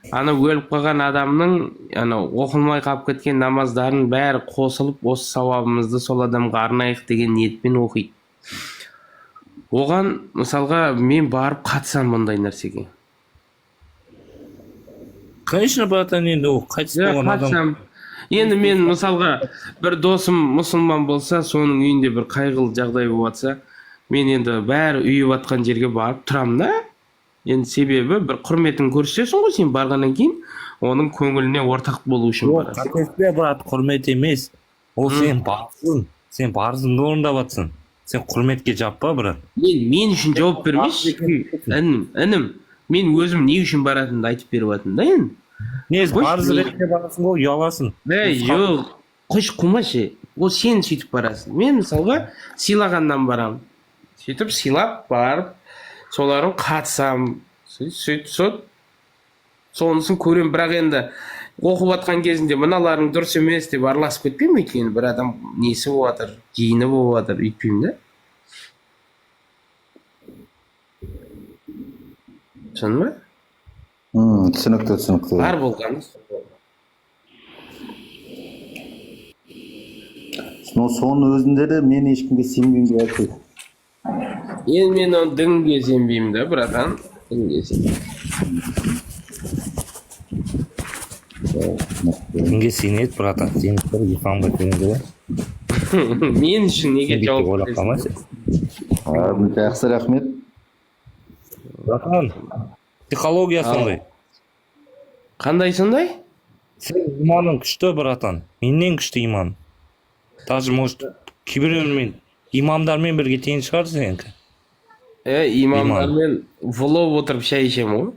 өліп қалған адамның оқылмай қалып кеткен намаздарын бәрі қосылып, осы сауабымызды сол адамға арнайық деген ниетпен оқиды. Оған мысалға мен барып қатысам мұндай нәрсеге. Конечно, братан, енді ол қайтыс болған адам. Енді мен мысалға бір досым мұсылман болса, соның үйінде бір қайғылы жағдай болып жатса, мен енді бәрі үйіп жатқан жерге барып тұрам да. Енді себебі бір құрметін көрсетесің ғой сен барғаннан кейін, оның көңіліне ортақ болу үшін барасың. Қатеспе, брат, құрмет емес. Ол сен барсың, сен парызыңды орындап жатсың. Сен құрметке жаппа, брат. Мен үшін жауап бермеші. Інім, мен өзім не үшін баратынымды айтып беріп жатырмын да енді. Несі, парыз ретінде барасың ғой, ұяласың. Жоқ, қош қумашы. Ол сен сөйтіп барасың. Мен мысалға сыйлағаннан барам. Сөйтіп сыйлап барып, соларын қатысам. Сонысын көрем, бірақ енді оқып жатқан кезінде мыналарың дұрыс емес деп араласып кетпеймін, өйткені бір адам несі болып жатыр, жиыны болып жатыр, өйтпеймін да. шын ба? түсінікті. Бар болғаны. Соның өзінде де мен ешкімге сенбеймін деп айтады. Енді мен оны дінге сенбеймін да, братан. Дінге сенбеймін. Дінге сенеді, братан. Сеніп тұр, исламға сенеді ғой. Мен үшін неге жауап ойлап қалмайсың? Жақсы, рахмет. Братан, психология сондай. Қандай сондай? Сен иманың күшті, братан. Менен күшті иман. Даже, может, кейбіреумен имамдармен бірге тең шығар сенікі. Имамдармен влог отырып шай ішем ғой.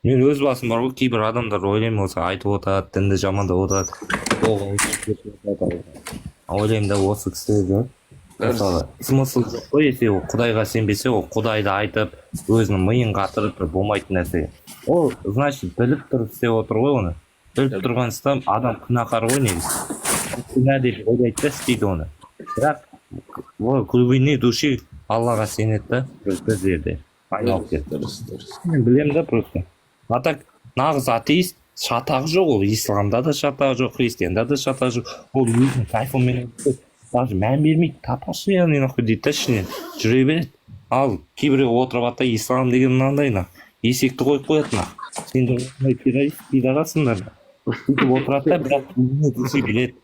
Мен өз басым бар ғой, кейбір адамдар ойлаймын осы айтып отырады, дінді жамандап отырады. Ойлаймын да осы кісілерді. Мысалы, смысл жоқ қой, если ол Құдайға сенбесе, ол Құдайды айтып, өзінің миын қатырып бір болмайтын нәрсе. Ол, значит, біліп тұрып істеп отыр ғой оны. Біліп тұрған істем адам күнәһар ғой негізі. Күнә деп ойлайды да істейді оны. Бірақ, ол глубине души Аллаға сенеді да, бір жерде айналып кетті. Мен білемін да просто. А так, нағыз атеист, шатағы жоқ ол. Исламда да шатағы жоқ, христианда да шатағы жоқ. Ол өзінің кайфымен даже мән бермейді, тапашы яғни нахуй дейді да ішінен жүре береді. Ал кейбіреу отырып атта ислам деген мынандай есекті қойып қояды сендер террорист пидорасыңдар. Сөйтіп отырады да, бірақ өзіне дұрысы біледі.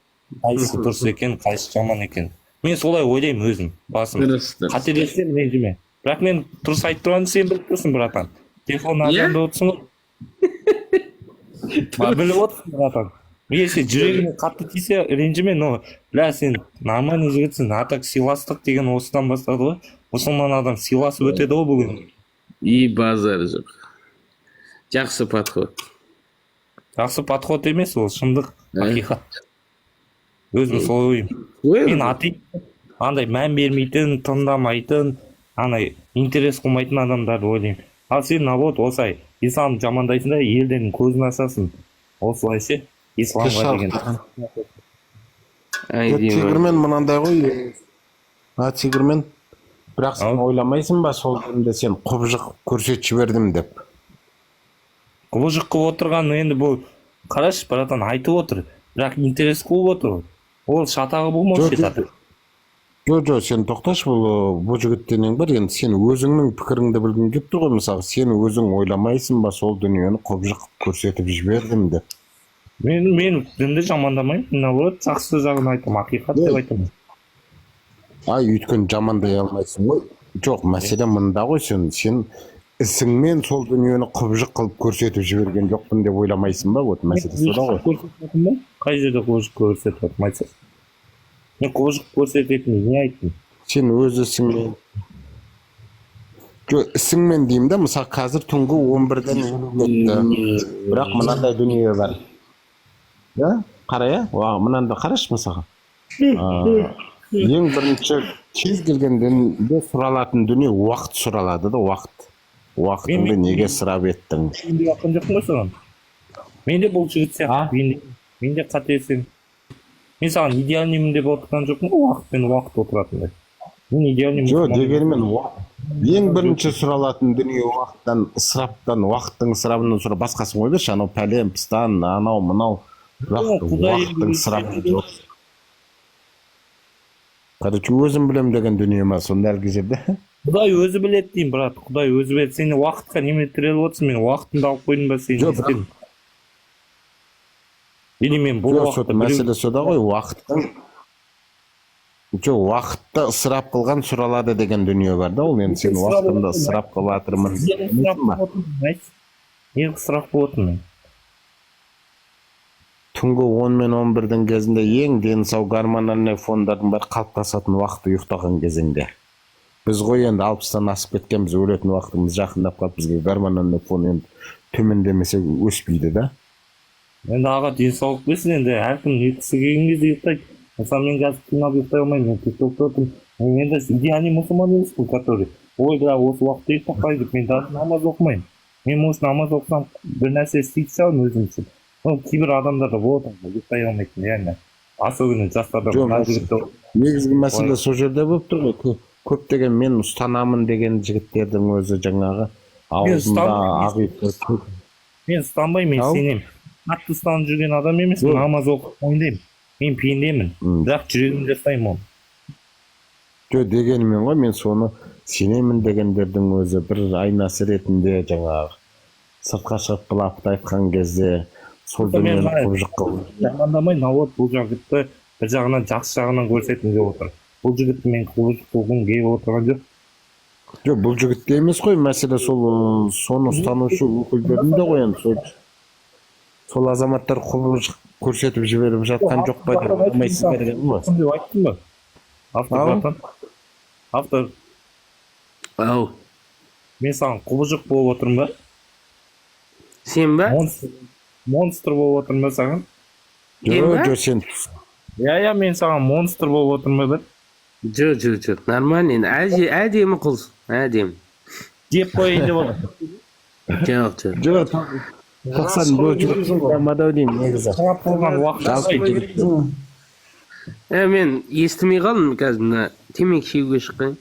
Қайсысы дұрыс екен, қайсысы жаман екен. Мен солай ойлаймын өзім, басым. Қателессем ренжіме. Бірақ мен дұрыс айтып тұрғанды сен біліп тұрсың, братан. Телефон азанда отырсың ғой. Біліп отырсың, братан. Если жүрегіне қатты тисе ренжіме, но бля, сен нормальный жігітсің. А так сыйластық деген осыдан бастады ғой. Мұсылман адам сыйласып өтеді ғой бүгін. И базар жоқ. Жақсы подход. Жақсы подход емес, ол шындық, ақиқат. Өзім солай ойым. Мен атеист, андай мән бермейтін, тыңдамайтын, андай интерес қылмайтын адамдарды ойлаймын. Ал сен вот осылай ислам жамандайсың да елдің көзін ашасың. Осылай ше, исламға деген. Тигірмен мынандай ғой. Тигірмен, бірақ сен ойламайсың ба сол күнде сен құбыжық көрсетіп жібердім деп? Құбыжық қылып отырған енді бұл қарашы, братан айтып отыр, бірақ интерес қылып отыр. Ол шатағы болмаушы еді. Жоқ, сен тоқташы, бұл жігіттен бір, енді сен өзіңнің пікіріңді білгің келіп тұр ғой, мысалы, сен өзің ойламайсың ба сол дүниені құбыжық көрсетіп жібердім деп? Мен дінді жамандамаймын, наоборот, жақсы жағын айтамын, ақиқат деп айтамын. Өйткені жамандай алмайсың ғой. Жоқ, мәселе мында ғой, сен ісіңмен сол дүниені құбыжық қылып көрсетіп жіберген жоқпын деп ойламайсың ба? Вот мәселе сода ғой. Қай жерде құбыжық көрсетіп жатырмын айтсақ? Мен құбыжық көрсететінін не айттым? Сен өз ісіңмен. Жоқ, ісіңмен деймін да, мысалы қазір түнгі 11-ден кетті. Бірақ мынандай дүние бар. Қара, мынандай қарашы мысалға. Ең бірінші кез келген дінде сұралатын дүние уақыт сұралады да, уақыт. Уақытыңды неге сұрап еттің? Менде ақын жоқ ма соған? Менде бұл жігіт сияқты. Менде қатесің. Мен саған идеальныймын деп отырған жоқпын ғой, уақытпен уақыт отыратындай. Мен идеальныймын. Жоқ, дегенмен ең бірінші сұралатын дүние уақыттан, ысыраптан, уақыттың ысырабынан сұрап басқасын қой берші, анау пәлен, пыстан, анау, мынау. Уақыттың ысырабы жоқ. Короче, өзім білем деген дүние ма сонда әлгі жерде? Құдай өзі біледі деймін, брат. Құдай өзі біледі. Сен уақытқа неме тіреліп отырсың, мен уақытымды алып қойдым ба сен істедің? Или мен бұл уақытта мәселе сода ғой, уақытта ысырап қылған сұралады деген дүние бар да, ол енді сен уақытында ысырап қылып жатырмын. Не ысырап қылып отырмын? Түнгі 10 мен 11-дің кезінде ең дені сау гормональный фондардың бар қалыптасатын уақыты ұйықтаған кезеңде. Біз ғой енді 60-тан асып кеткен, біз өлетін уақытымыз жақындап қалып, бізге гормональный фон енді төмендемесе өспейді да. Енді аға денсаулық берсін, енді әркім ұйқысы келген кезде ұйықтайды. Мысалы мен қазір қинап ұйықтай алмаймын, мен тиктокта отырмын. Енді идеальный мұсылман емеспін, который ой, бірақ осы уақытта ұйықтап деп мен даже намаз оқымаймын. Мен осы намаз оқысам бір нәрсе істей саламын өзім үшін. Кейбір адамдар да болады, ұйықтай алмайтын, реально. особенно жастарда Жоқ, мына жігітті негізгі мәселе сол жерде болып тұр ғой. Көптеген мен ұстанамын деген жігіттердің өзі жаңағы аузында ақ мен ұстанбаймын, мен Ау? сенемін. Қатты ұстанып жүрген адам емеспін, намаз оқып мойындаймын. Мен пендемін, бірақ жүрегім жасаймын оны. жоқ дегенмен ғой, мен соны сенемін дегендердің өзі бір айнасы ретінде жаңағы сыртқа шығып былапыт айтқан кезде сол Мен дүниені қалай- құбыжық қылып жамандамай, вот бұл жігітті бір жағынан жақсы жағынан көрсеткім келіп отыр. Бұл жігітті мен құбыжық қылғым келіп отырған жоқ. жоқ бұл жігітте емес қой мәселе, сол соны ұстанушы өкілдерінде ғой енді сол азаматтар құбыжық көрсетіп жіберіп жатқан жоқ па деп ойламайсың ба деген ғой. деп айттым ба? Автор Ау? братан. Автор, Ау, мен саған құбыжық болып отырмын ба? сен ба? Монстр болып отырмын ба саған? жоқ сен Иә, мен саған монстр болып отырмын ба? Жоқ, нормально енді әдемі қылсың, әдемі. Жеп қояйын деп отыр. Жоқ. жоқ тоқсан бұл жігіттің дамады деймін негізі. Сағат болған уақыт. Мен естімей қалдым қазір мына темекі шегуге шыққан.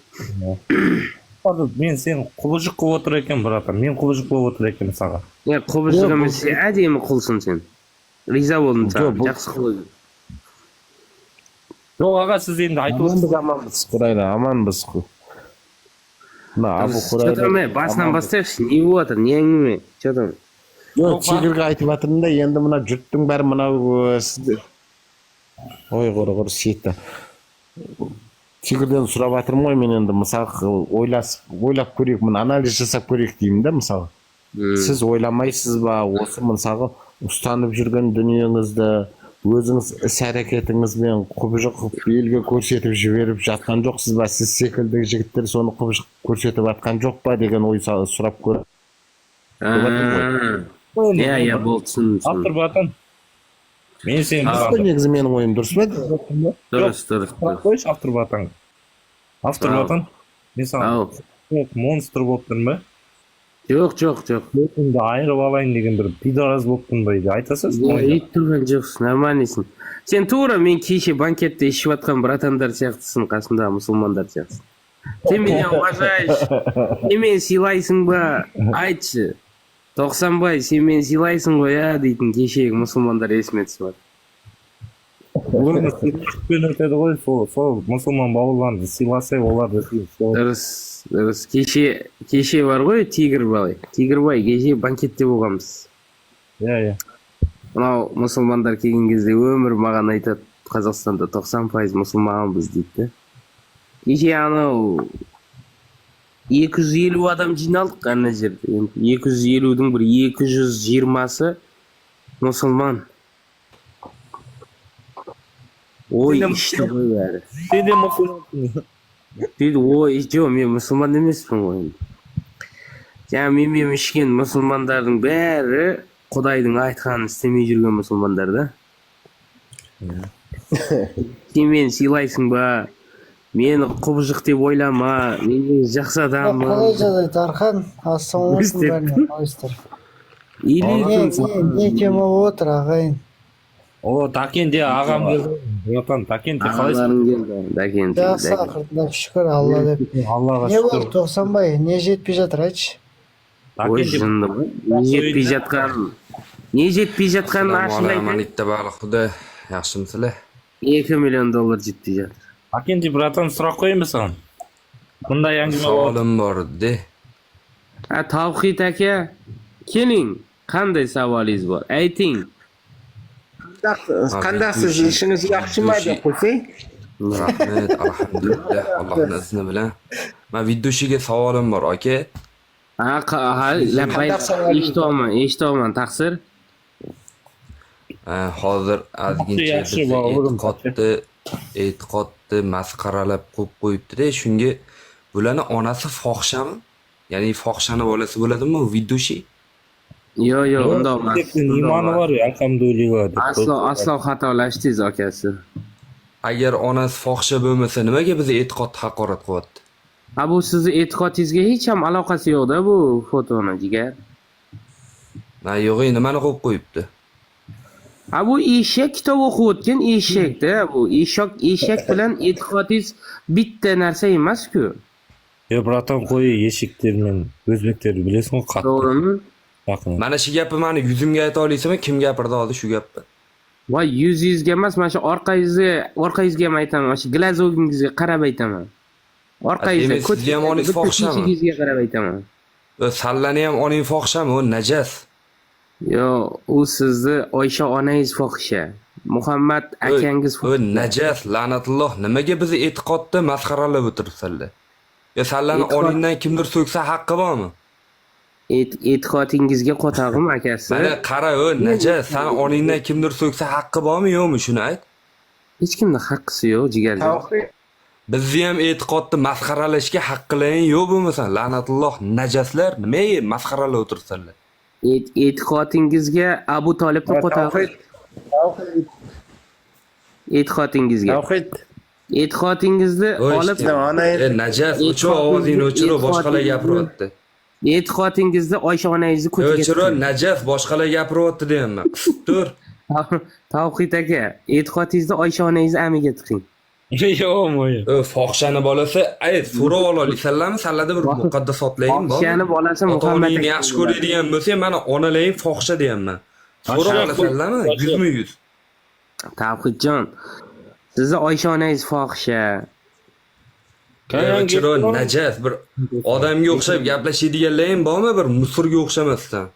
Мен сен құбыжық болып отыр екен, братан. Мен құбыжық болып отыр екен саған. Құбыжық емес, әдемі қылсың сен. Риза болдым саған, бұл- жақсы қылып. Жоқ, аға, сіз енді айтып отырсыз. Аманбыз Құрайла, аманбыз. Мына Абу Құрайла. Басынан бастайықшы, не болып жатыр, не әңгіме? Че там? Жоқ, Тигрге айтып жатырмын да, енді мына жұрттың бәрі мынау сізді. Ой, құр сейтті. Тигрден сұрап жатырмын ғой, мен енді мысалы ойлап көрейік, мына анализ жасап көрейік деймін да, мысалы. Сіз ойламайсыз ба, осы мысалы ұстанып жүрген дүниеңізді өзіңіз іс-әрекетіңізбен құбыжық қылып елге көрсетіп жіберіп жатқан жоқсыз ба? Сіз секілді жігіттер соны құбыжық көрсетіп жатқан жоқ па деген ой сұрап көр. Иә, болды, түсіндім. Автор братан. Мен сені Негізі менің ойым дұрыс па? Дұрыс. сұрақ қойшы, автор братан. Автор братан. Мен саған монстр болып тұрмын ба? Жоқ. Көтімді айырып алайын деген бір пидораз болып тұрмын ба дейді. Айтасыз? Ит тұрған жоқсың, нормальныйсың. Сен тура мен кеше банкетте ішіп жатқан братандар сияқтысың, қасындағы мұсылмандар сияқтысың. Сен мені уважаешь, сен мені сыйлайсың ба? Айтшы. Тоқсанбай, сен мені сыйлайсың ғой, ә, дейтін кешегі мұсылмандар есіме түсіп жатыр. Олар сүтпен өтеді ғой, сол мұсылман бауырларымызды сыйласай, оларды Дұрыс. Кеше бар ғой, Тигрбай, кеше банкетте болғанбыз. Иә. Мынау мұсылмандар келген кезде өмір маған айтады, Қазақстанда 90% мұсылманбыз дейді. Кеше анау 250 адам жиналдық ана жерде. 250-дің бір 220-сы мұсылман. Ой, ішті ғой бәрі. Сен де мұсылмансың. Дейді, ой, жоқ, мен мұсылман емеспін ғой. Жаңа мен ішкен мұсылмандардың бәрі Құдайдың айтқанын істемей жүрген мұсылмандар да. Сен мені сыйлайсың ба? Мені құбыжық деп ойлама, мен жақсы адаммын. Қалай жағдайды Архан? Ассалаумағалейкум бәріне, қалайсыздар? Не тема болып отыр ағайын? О, Такен де ағам келді. Братан, Такен де қалайсың? Жақсы ақырында шүкір Алла деп. Аллаға Не болды шүкір. Тоқсанбай? Не жетпей жатыр айтшы? Ой, жынды ғой. Не жетпей жатқанын ашын айтайын. Аманитте барлық Құдай, yaxshimisilar? 2 миллион доллар жетпей жатыр. Такен де, братан, сұрақ қойын ба саған? Бұндай әңгіме болады. Savolim bor de. Tavhid aka, keling, qanday savolingiz bor? Ayting. Qandaqsiz, ishingiz yaxshimi deb qo'ysang? Rahmat, alhamdulillah, Allohning izni bilan. Men videoshiga savolim bor, aka. Eshitaman, taqsir. Hozir ozgincha e'tiqodni masxaralab qo'yib qo'yibdi-da, shunga bularni onasi fohishami? Ya'ni fohishani bolasi bo'ladimi u videoshi? Yo'q, undoq emas. Iymoni bor, alhamdulillah. Aslo xatolashdingiz akasi. Agar onasi fohisha bo'lmasa, nimaga biz e'tiqodni haqorat qilyapti? Bu sizni e'tiqodingizga hech ham aloqasi yo'q-da bu fotoni, jigar. Yo'q, nimani qo'yib qo'yibdi? Ha bu eshak kitob o'qib o'tgan eshakda bu eshak bilan e'tiqodingiz bitta narsa emas-ku. Yo bratan qo'y eshikdir men o'zbeklarni bilasizmi qattiq. To'g'rimi? Yaqin. Mana shu gapni mani yuzimga ayta olasizmi? Kim gapirdi hozir shu gapni? Voy yuzingizga emas, mana shu orqangizga ham aytaman. Mana shu glazogingizga qarab aytaman. Orqangizga Demak, sizga ham olingiz fohishami? ko'chingizga qarab aytaman. Sallani ham oning fohishami? U najas. Yo, u sizni Oysha onangiz fohisha. Muhammad akangiz O fohisha. najas, la'natulloh. Nimaga bizni e'tiqodda masxaralab o'tiribsizlar? Yo sallani oningdan kimdir so'ksa haqqi bormi? E'tiqodingizga qotag'im akasi. Mana qara, o najas, san oningdan kimdir so'ksa haqqi bormi, yo'qmi? Shuni ayt. Hech kimda haqqisi yo'q, jigarjon. Bizni ham e'tiqodni masxaralashga haqqlaring yo'q bo'lmasa, la'natulloh najaslar nimaga masxaralab o'tiribsizlar? E'tiqodingizga Abu Tolibni qotag'im. E'tiqodingizga. Tavhid. E'tiqodingizni olib najas, o'chir ovozingni o'chirib boshqalar gapiryapti. E'tiqodingizni Oysha onangizni ko'chaga O'chirib najas boshqalar gapiryapti deyapman. Tur. Tavhid aka, e'tiqodingizni Oysha onangizni amiga tiqing. Yo'qmi? Fohishani bolasi, so'rab ololinglarmi? Sallada bir muqaddas otlayim bor. Fohishani bolasi Muhammad Ota-onangni yaxshi ko'radigan bo'lsa, mana onalaring fohisha deyapman. So'rab olasizlarmi? 100%. Tavhidjon, sizni Oysha onangiz fohisha. O'chiro najas bir odamga o'xshab gaplashadiganlaring bormi? Bir musurga o'xshamasdan.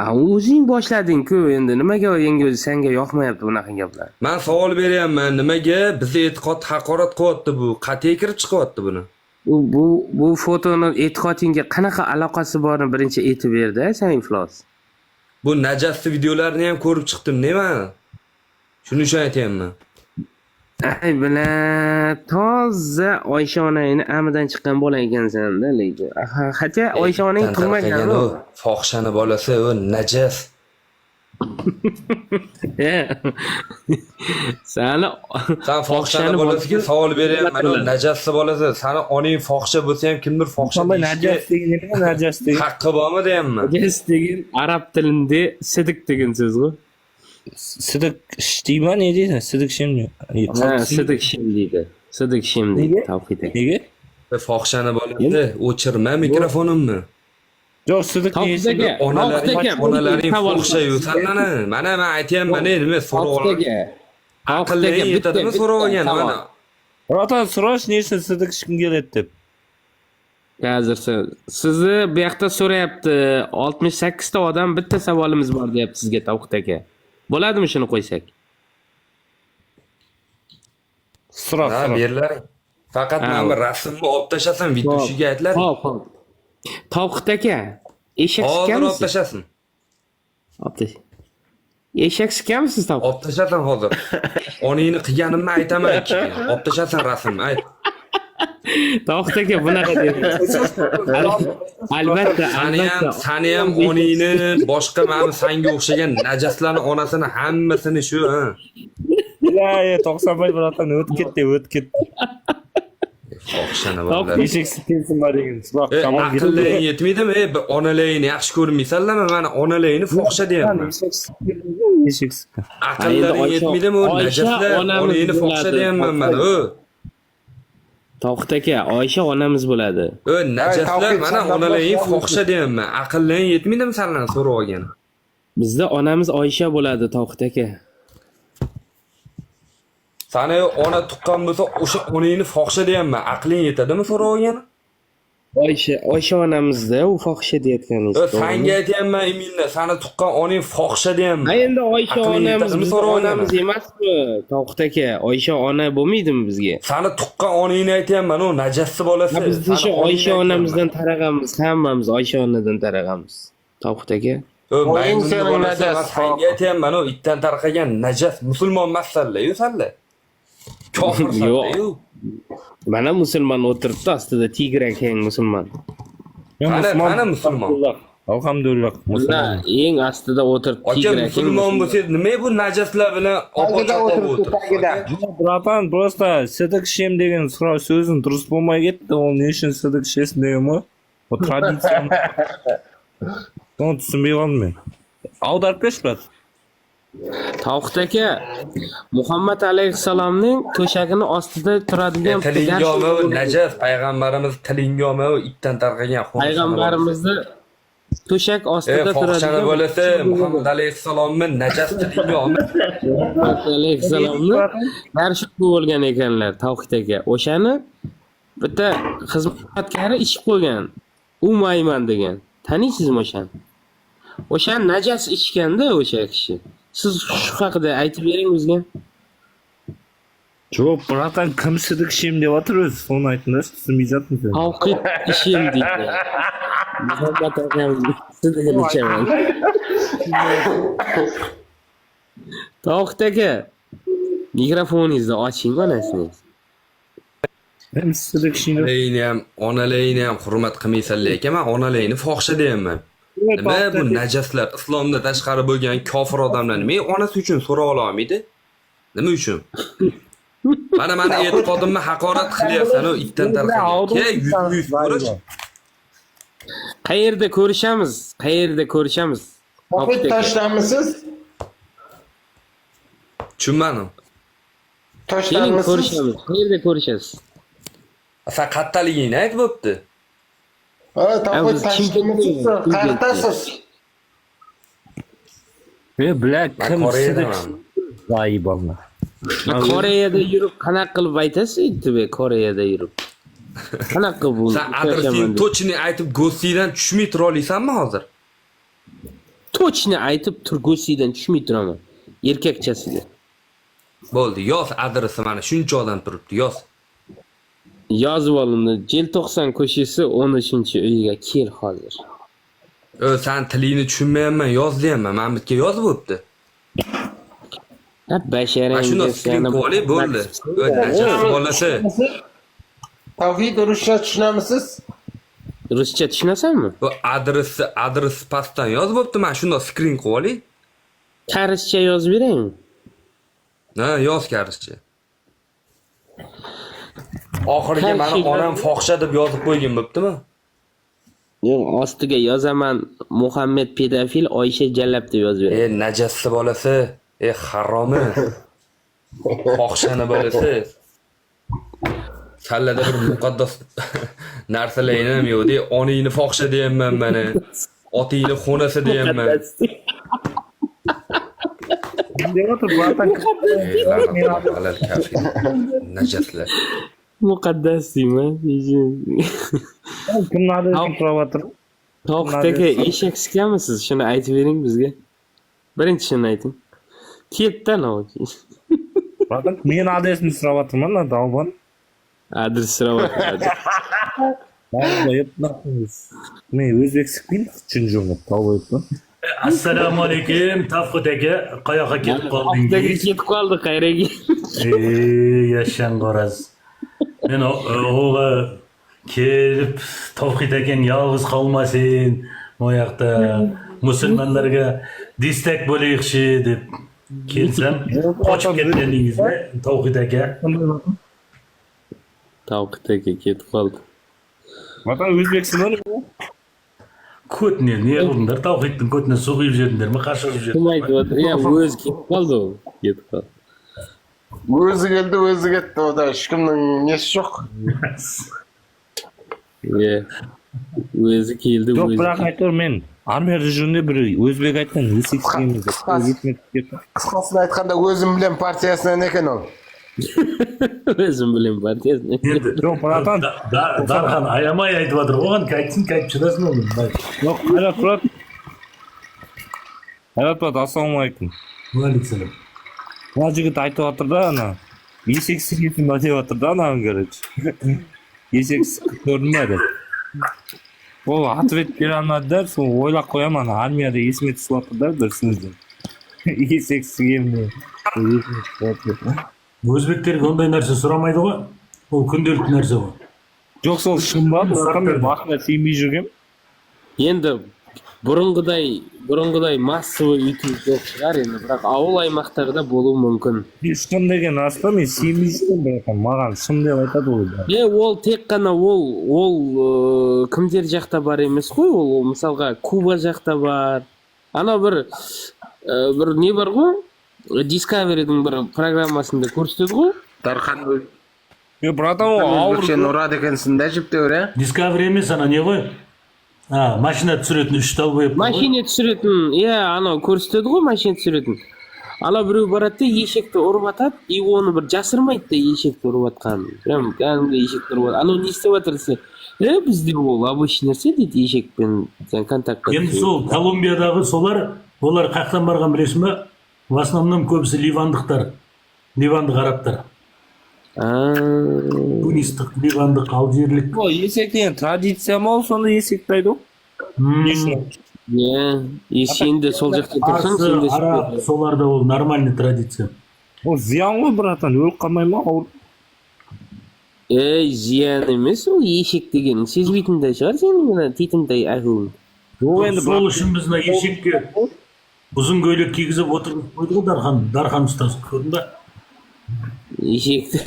O'zing boshlading-ku, endi nimaga endi o'zi senga yoqmayapti bunaqa gaplar? Men savol beryapman, nimaga bizni e'tiqod haqorat qilyapti bu? Qat'iy kirib chiqyapti buni. Bu fotoni e'tiqodingga qanaqa aloqasi borini birinchi aytib berdi, sen iflos. Bu najasli videolarni ham ko'rib chiqdim, nima? Shuning uchun aytayapman. Ay bilan toza Oysha onangni amidan chiqqan bola ekansan-da, lekin. Hatto Oysha onang qilmagan u. Fohishani bolasi, u najas. Sani Sen fohishani bolasiga savol beryapman, u najasli bolasi. Sani oning fohisha bo'lsa ham kimdir fohisha deyishga najas degan. haqqi bormi deyapman. najas degan arab tilida sidiq degan so'z-ku. Sidiq ishtima ne deydi? Sidiq shimmi? Sidiq shim deydi. Sidiq shim deydi Tavhid aka. Nega? Fohishani bolasi, o'chirma mikrofonimni. Yo'q, sidiq Tavhid aka, onalaring fohisha-yu, sallani. Mana men aytayapman, nima so'rab aka. aqlli yetadimi so'rab olgan mana. Bratan so'rash nechta sidiq ishkim keladi deb. Hozir sizni bu yoqda so'rayapti. 68 ta odam bitta savolimiz bor deyapti sizga Tavhid aka. Bo'ladimi shuni qo'ysak? So'ra. Berlaring. Faqat men bir rasmni olib tashasan, videosiga aytlar. Hop. Tavhid aka, eshak Hozir olib sikamisiz? tashasin. Eshak sikamisiz Tavhid? Olib tashasan hozir. Oningni qilganimni aytaman. Olib tashasan rasmni, ayt. Tavhid aka bunaqa deydi. Albatta, Sani ham oningni, boshqa mana senga o'xshagan najaslarning onasini hammasini shu, ha. Ya, to'xtamay bratan o'tib ketdi. Fohishani bolalar. Eshik sikinsin degan. Aqllaring yetmaydimi? Bir onalaringni yaxshi ko'rmaysanlarmi? Mana onalaringni fohisha deyapman. Eshik sikin. Aqllaring yetmaydimi? O najaslar onangni fohisha deyapman mana, o. Tavhid aka, Oysha onamiz bo'ladi. O najaslar mana onalaring fohisha deyapman. Aqllaring yetmaydimi senlarni so'rab olgan? Bizda onamiz Oysha bo'ladi Tavhid aka. Sani ona tuqqan bo'lsa, o'sha onangni fohisha deyapman. Aqling yetadimi so'rab olgan? Oysha onamizda u fohisha deyotganingiz. Senga aytayapman, Eminda, sani tuqqan onang fohisha deyapman. Endi Oysha onamiz onamiz emasmi? Tavhid aka, Oysha ona bo'lmaydimi bizga? Sani tuqqan onangni aytayapman, u najasli bolasi. Biz shu Oysha onamizdan tarag'amiz, hammamiz Oysha onadan tarag'amiz. Tavhid aka. Maymunni bolasi, senga aytayapman, u itdan tarqagan najas musulmon emassanlar-yu sanlar. Yo'q. Mana musulmon o'tiribdi ostida tigr akang musulmon. Mana musulmon. Alhamdulillah. Musulmon eng ostida o'tiribdi tigr akang. Musulmon bo'lsa, nima bu najaslar bilan o'tiribdi? Bratan, просто sidiq shim degan so'zim durust bo'lmay ketdi. U ne uchun sidiq shes deymi? O traditsiya. Bunu tushunmay qolmayman. Audarib berish, brat. Tovuq aka, Muhammad alayhissalomning to'shagini ostida turadigan Tilingyomi najas payg'ambarimiz tilingyomi itdan tarqagan payg'ambarimizni to'shak ostida fohshani turadigan bo'lasa Muhammad alayhissalomni najas tilingyomi Muhammad alayhissalomni yarishib bo'lgan ekanlar Tovuq aka. O'shani bitta xizmatkari ichib qo'ygan. U mayman degan. Taniysizmi o'shani? O'shan najas ichganda o'sha kishi. Siz shu haqida aytib bering bizga. Yo'q, bratan kim sidik ishim deyapti o'zi. So'ni aytmas, tushunmayapsiz. Tavqid ishim deydi. Muhammad akamiz sidigini ichaman. Tovuq aka, mikrofoningizni oching onasini. Kim sidik ishim? Onalayni ham hurmat qilmaysan lekin men onalayni fohsha deyapman. Nima bu najaslar islomda tashqari bo'lgan kofir odamlar nima onasi uchun so'ra olmaydi? Nima uchun? Mana meni e'tiqodimni haqorat qilyapsan-ku itdan tarqagan. Yuz ko'rish. Qayerda ko'rishamiz? Qayerda ko'rishamiz? Topib tashlamisiz? Tushunmadim. Keling ko'rishamiz. Qayerda ko'rishasiz? Asa qattaligingni aytib bo'pti. Topib tashlamisiz? Qayerdasiz? Black kim sidik? Voy bomba. Koreyada yurib qanaqa qilib aytasiz aytdi Koreyada yurib. Qanaqa qilib bu? Sen adresing точно aytib go'siydan tushmay tura olasanmi hozir? Точно aytib turg'usidan tushmay turaman. Erkakchasiga. Bo'ldi, yoz adresi mana shuncha odam turibdi, yoz. Yozib olindi. Jeltoqsan ko'chasi 13-uyga kel hozir. Sen tilingni tushunmayapman, yoz deyapman. Men bitga yozib bo'pti. Basharang. Mana shuni skrin qo'yib bo'ldi. Najas bolasi. Tavhid ruscha tushunamisiz? Ruscha tushunasanmi? Bu adres pastdan yozib bo'pti. Men shunda skrin qo'yib. Karischa yozib beraymi? Ha, yoz karischa. Oxiriga meni onam fohsha deb yozib qo'ygan bo'ptimi? Yo'q, ostiga yozaman Muhammad pedofil, Oysha jallab deb yozib beraman. Najassi bolasi, haromi. Fohshani bolasi. Sallada bir muqaddas narsalarni ham yo'q, oningni fohsha deyapman meni. Otingni xonasi deyapman. Najaslar. Muqaddas deyman. Kimlarni so'rayapti? Tovuq aka, eshak sikamisiz? Shuni aytib bering bizga. Birinchini ayting. Ketdan olchi. Bratan, men adresni so'rayapman-da, davon. Adres so'rayapti. Men o'zbek sikpin tushunjimni tavayapman. Assalomu alaykum, Tavqid aka, qayoqqa ketib qoldingiz? Ketib qoldi, qayerga? Yashang qoraz. Men o'g'a kelib Tavqid akang yolg'iz qolmasin, bu yoqda musulmonlarga destak bo'laylikchi deb kelsam, qochib ketganingizda Tavqid aka. Tovuq aka ketib qoldi. Bratan o'zbekiston Ko'tni ne qildinglar? Tavhidning ko'tini sug'ib jerdinglarmi, qarshi jerdinglar? Kim aytyapti? O'zi ketib qoldi u. Ketib qoldi. O'zi keldi, o'zi ketdi. Oda hech kimning nesi yo'q. O'zi keldi, yo'q, o'zi. biroq aytaver men armiya rejimida bir o'zbek aytgan nesikimiz. Qisqasini aytganda o'zim bilan partiyasidan ekan u. O'zim bilan partiyasini. Yo'q, bratan. Darxan ayamay aytib o'g'an qaytsin, qaytib chiqasizmi? Yo'q, hayrat, brat. Hayrat, assalomu alaykum. Va alaykum. Bu jigit aytib ana. E6 deyapti ana garaj. E6 ko'rinmadi. O atvet berilmadi, so'ng o'ylab qo'yaman, armiyada esme tushibdi bir so'zda. E6 gemni. O'zbeklarga unday narsa so'ramaydi-ku. U kundalik narsa bu. Yo'q, sol shimba, men vaqtda siymi yurgim. Endi burungiday massive YouTube yo'q chiqar endi, biroq avul aymoqlarda bo'lishi mumkin. Shim degan narsa men siymi yurgim, ma'gan shim deb aytadi u. Ol teqqana ol kimdir yoqda bor emas-ku, ol misolga Kuba yoqda bor, Ана бір не бар ғой? Discovery'дің бір программасында көрсетеді ғой? Дархан братан, ауыр. сен ұрады екенсің да жіптеуір, Discovery емес, ана не ғой? Машина түсіретін 3 тал қойып. Машина түсіретін, анау көрсетеді ғой, машина түсіретін. Ана біреу барады да ешекті ұрып атады, и оны бір жасырмайды да ешекті ұрып атқанын. Прям кәдімгі ешекті ұрып атады. Анау не істеп жатыр десе, бізде ол обычный нәрсе дейді, ешекпен сен контактқа. Енді сол Колумбиядағы олар қақтан барған білесің ба? В основном көбісі ливандықтар, ливандық арабтар. Тунистік, ливандық, алжирлік. Есек деген традиция ма ол, сонда есекті айту? И сен де сол жақта тұрсың, сен де араб, соларда ол нормальный традиция. Ол зиян ғой, братан, өліп қалмай ма? Зиян емес, ол ешек деген сезбейтіндей шығар сенің титімдей ақылың. Сол үшін біз ешекке ұзын көйлек кигізіп отырып қойды ғой Дархан ұстаз, көрдің ба? Ешекті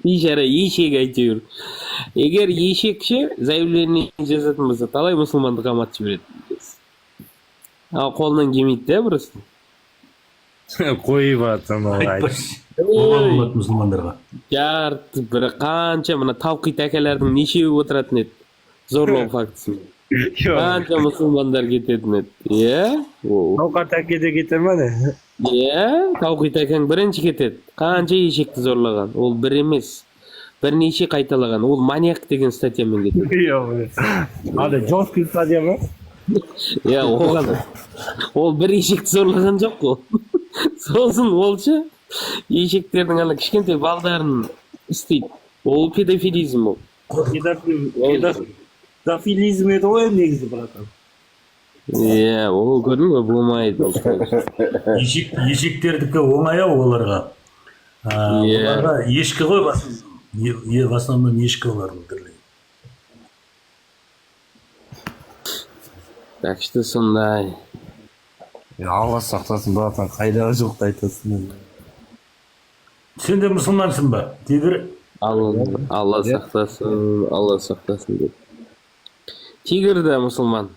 бейшара ешек әйтеуір. Егер ешекше заявление жазатын болса, талай мұсылманды қаматып жібереді. Ал қолынан келмейді да просто. Қой братан, айтпашы. Болған болады мұсылмандарға. Жарты бір қанша мына тауқит әкелердің нешеуі отыратын еді. Зорлау фактісін. Қанша мұсылмандар кететін еді. Тауқат әке де кетер ма не? Тауқит әкең бірінші кетеді. Қанша ешекті зорлаған. Ол бір емес. Бірнеше қайталаған. Ол маньяк деген статьямен кетеді. Ада жорсткий статья ма? Оған. Ол бір ешекті зорлаған жоқ қой. Сосын олшы ешектердің ана кішкентай балдарын істейді. Ол педофилизм ол. Педофилизм еді ғой негізі, братан. Ол көрдің бе, болмайды. Ешектердікі оңай ау оларға. Оларға ешкі ғой басын. В основном ешкі олардың түрлі. Так что сондай. Алла сақтасын, братан, қайдағы жоқты айтасың. Сен де мұсылмансың ба, Тигр? Алла сақтасын деп. Тигр да мұсылман.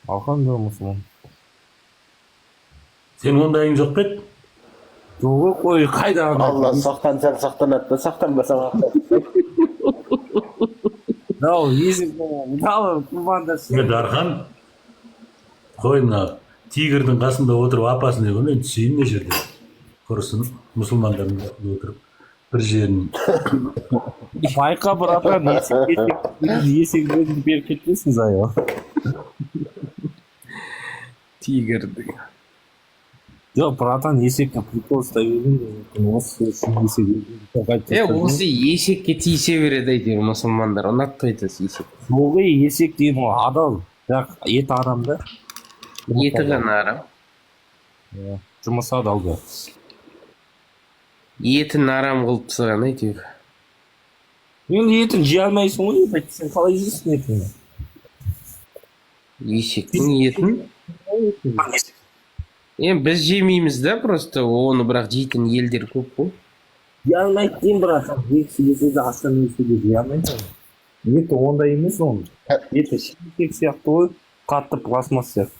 Алхан да мұсылман. Сен ондайың жоқ па еді? Жоқ қой, қайдағы. Алла сақтансаң сақтанады да, сақтанбасаң Дархан, қой мына Тигрдің қасында отырып апасын не ғой, сүйін не жерде құрысын мұсылмандардың отырып бір жерін. Байқа, братан, есек өзін беріп кетпесін зайы. Тигрдің. Жоқ, братан, есекке прикол ұстай берген. Осы есекке тиісе береді әйтеуір мұсылмандар. Ұнатпайды есек. Жоғы есек деген ол адал. Бірақ еті арам да. Еті ғана арам. Жұмысы адал да. Етін арам қылып тастаған әйтеуір. Енді етін жей алмайсың ғой, сен қалай жейсің етін? Есектің етін? Біз жемейміз да, просто оны бірақ жейтін елдер көп қой. Жей алмайды дейін, братан. Есі де астан өсіде жей алмайды. Еті ондай емес оның. Еті шекек сияқты ғой, қатты пластмасс сияқты.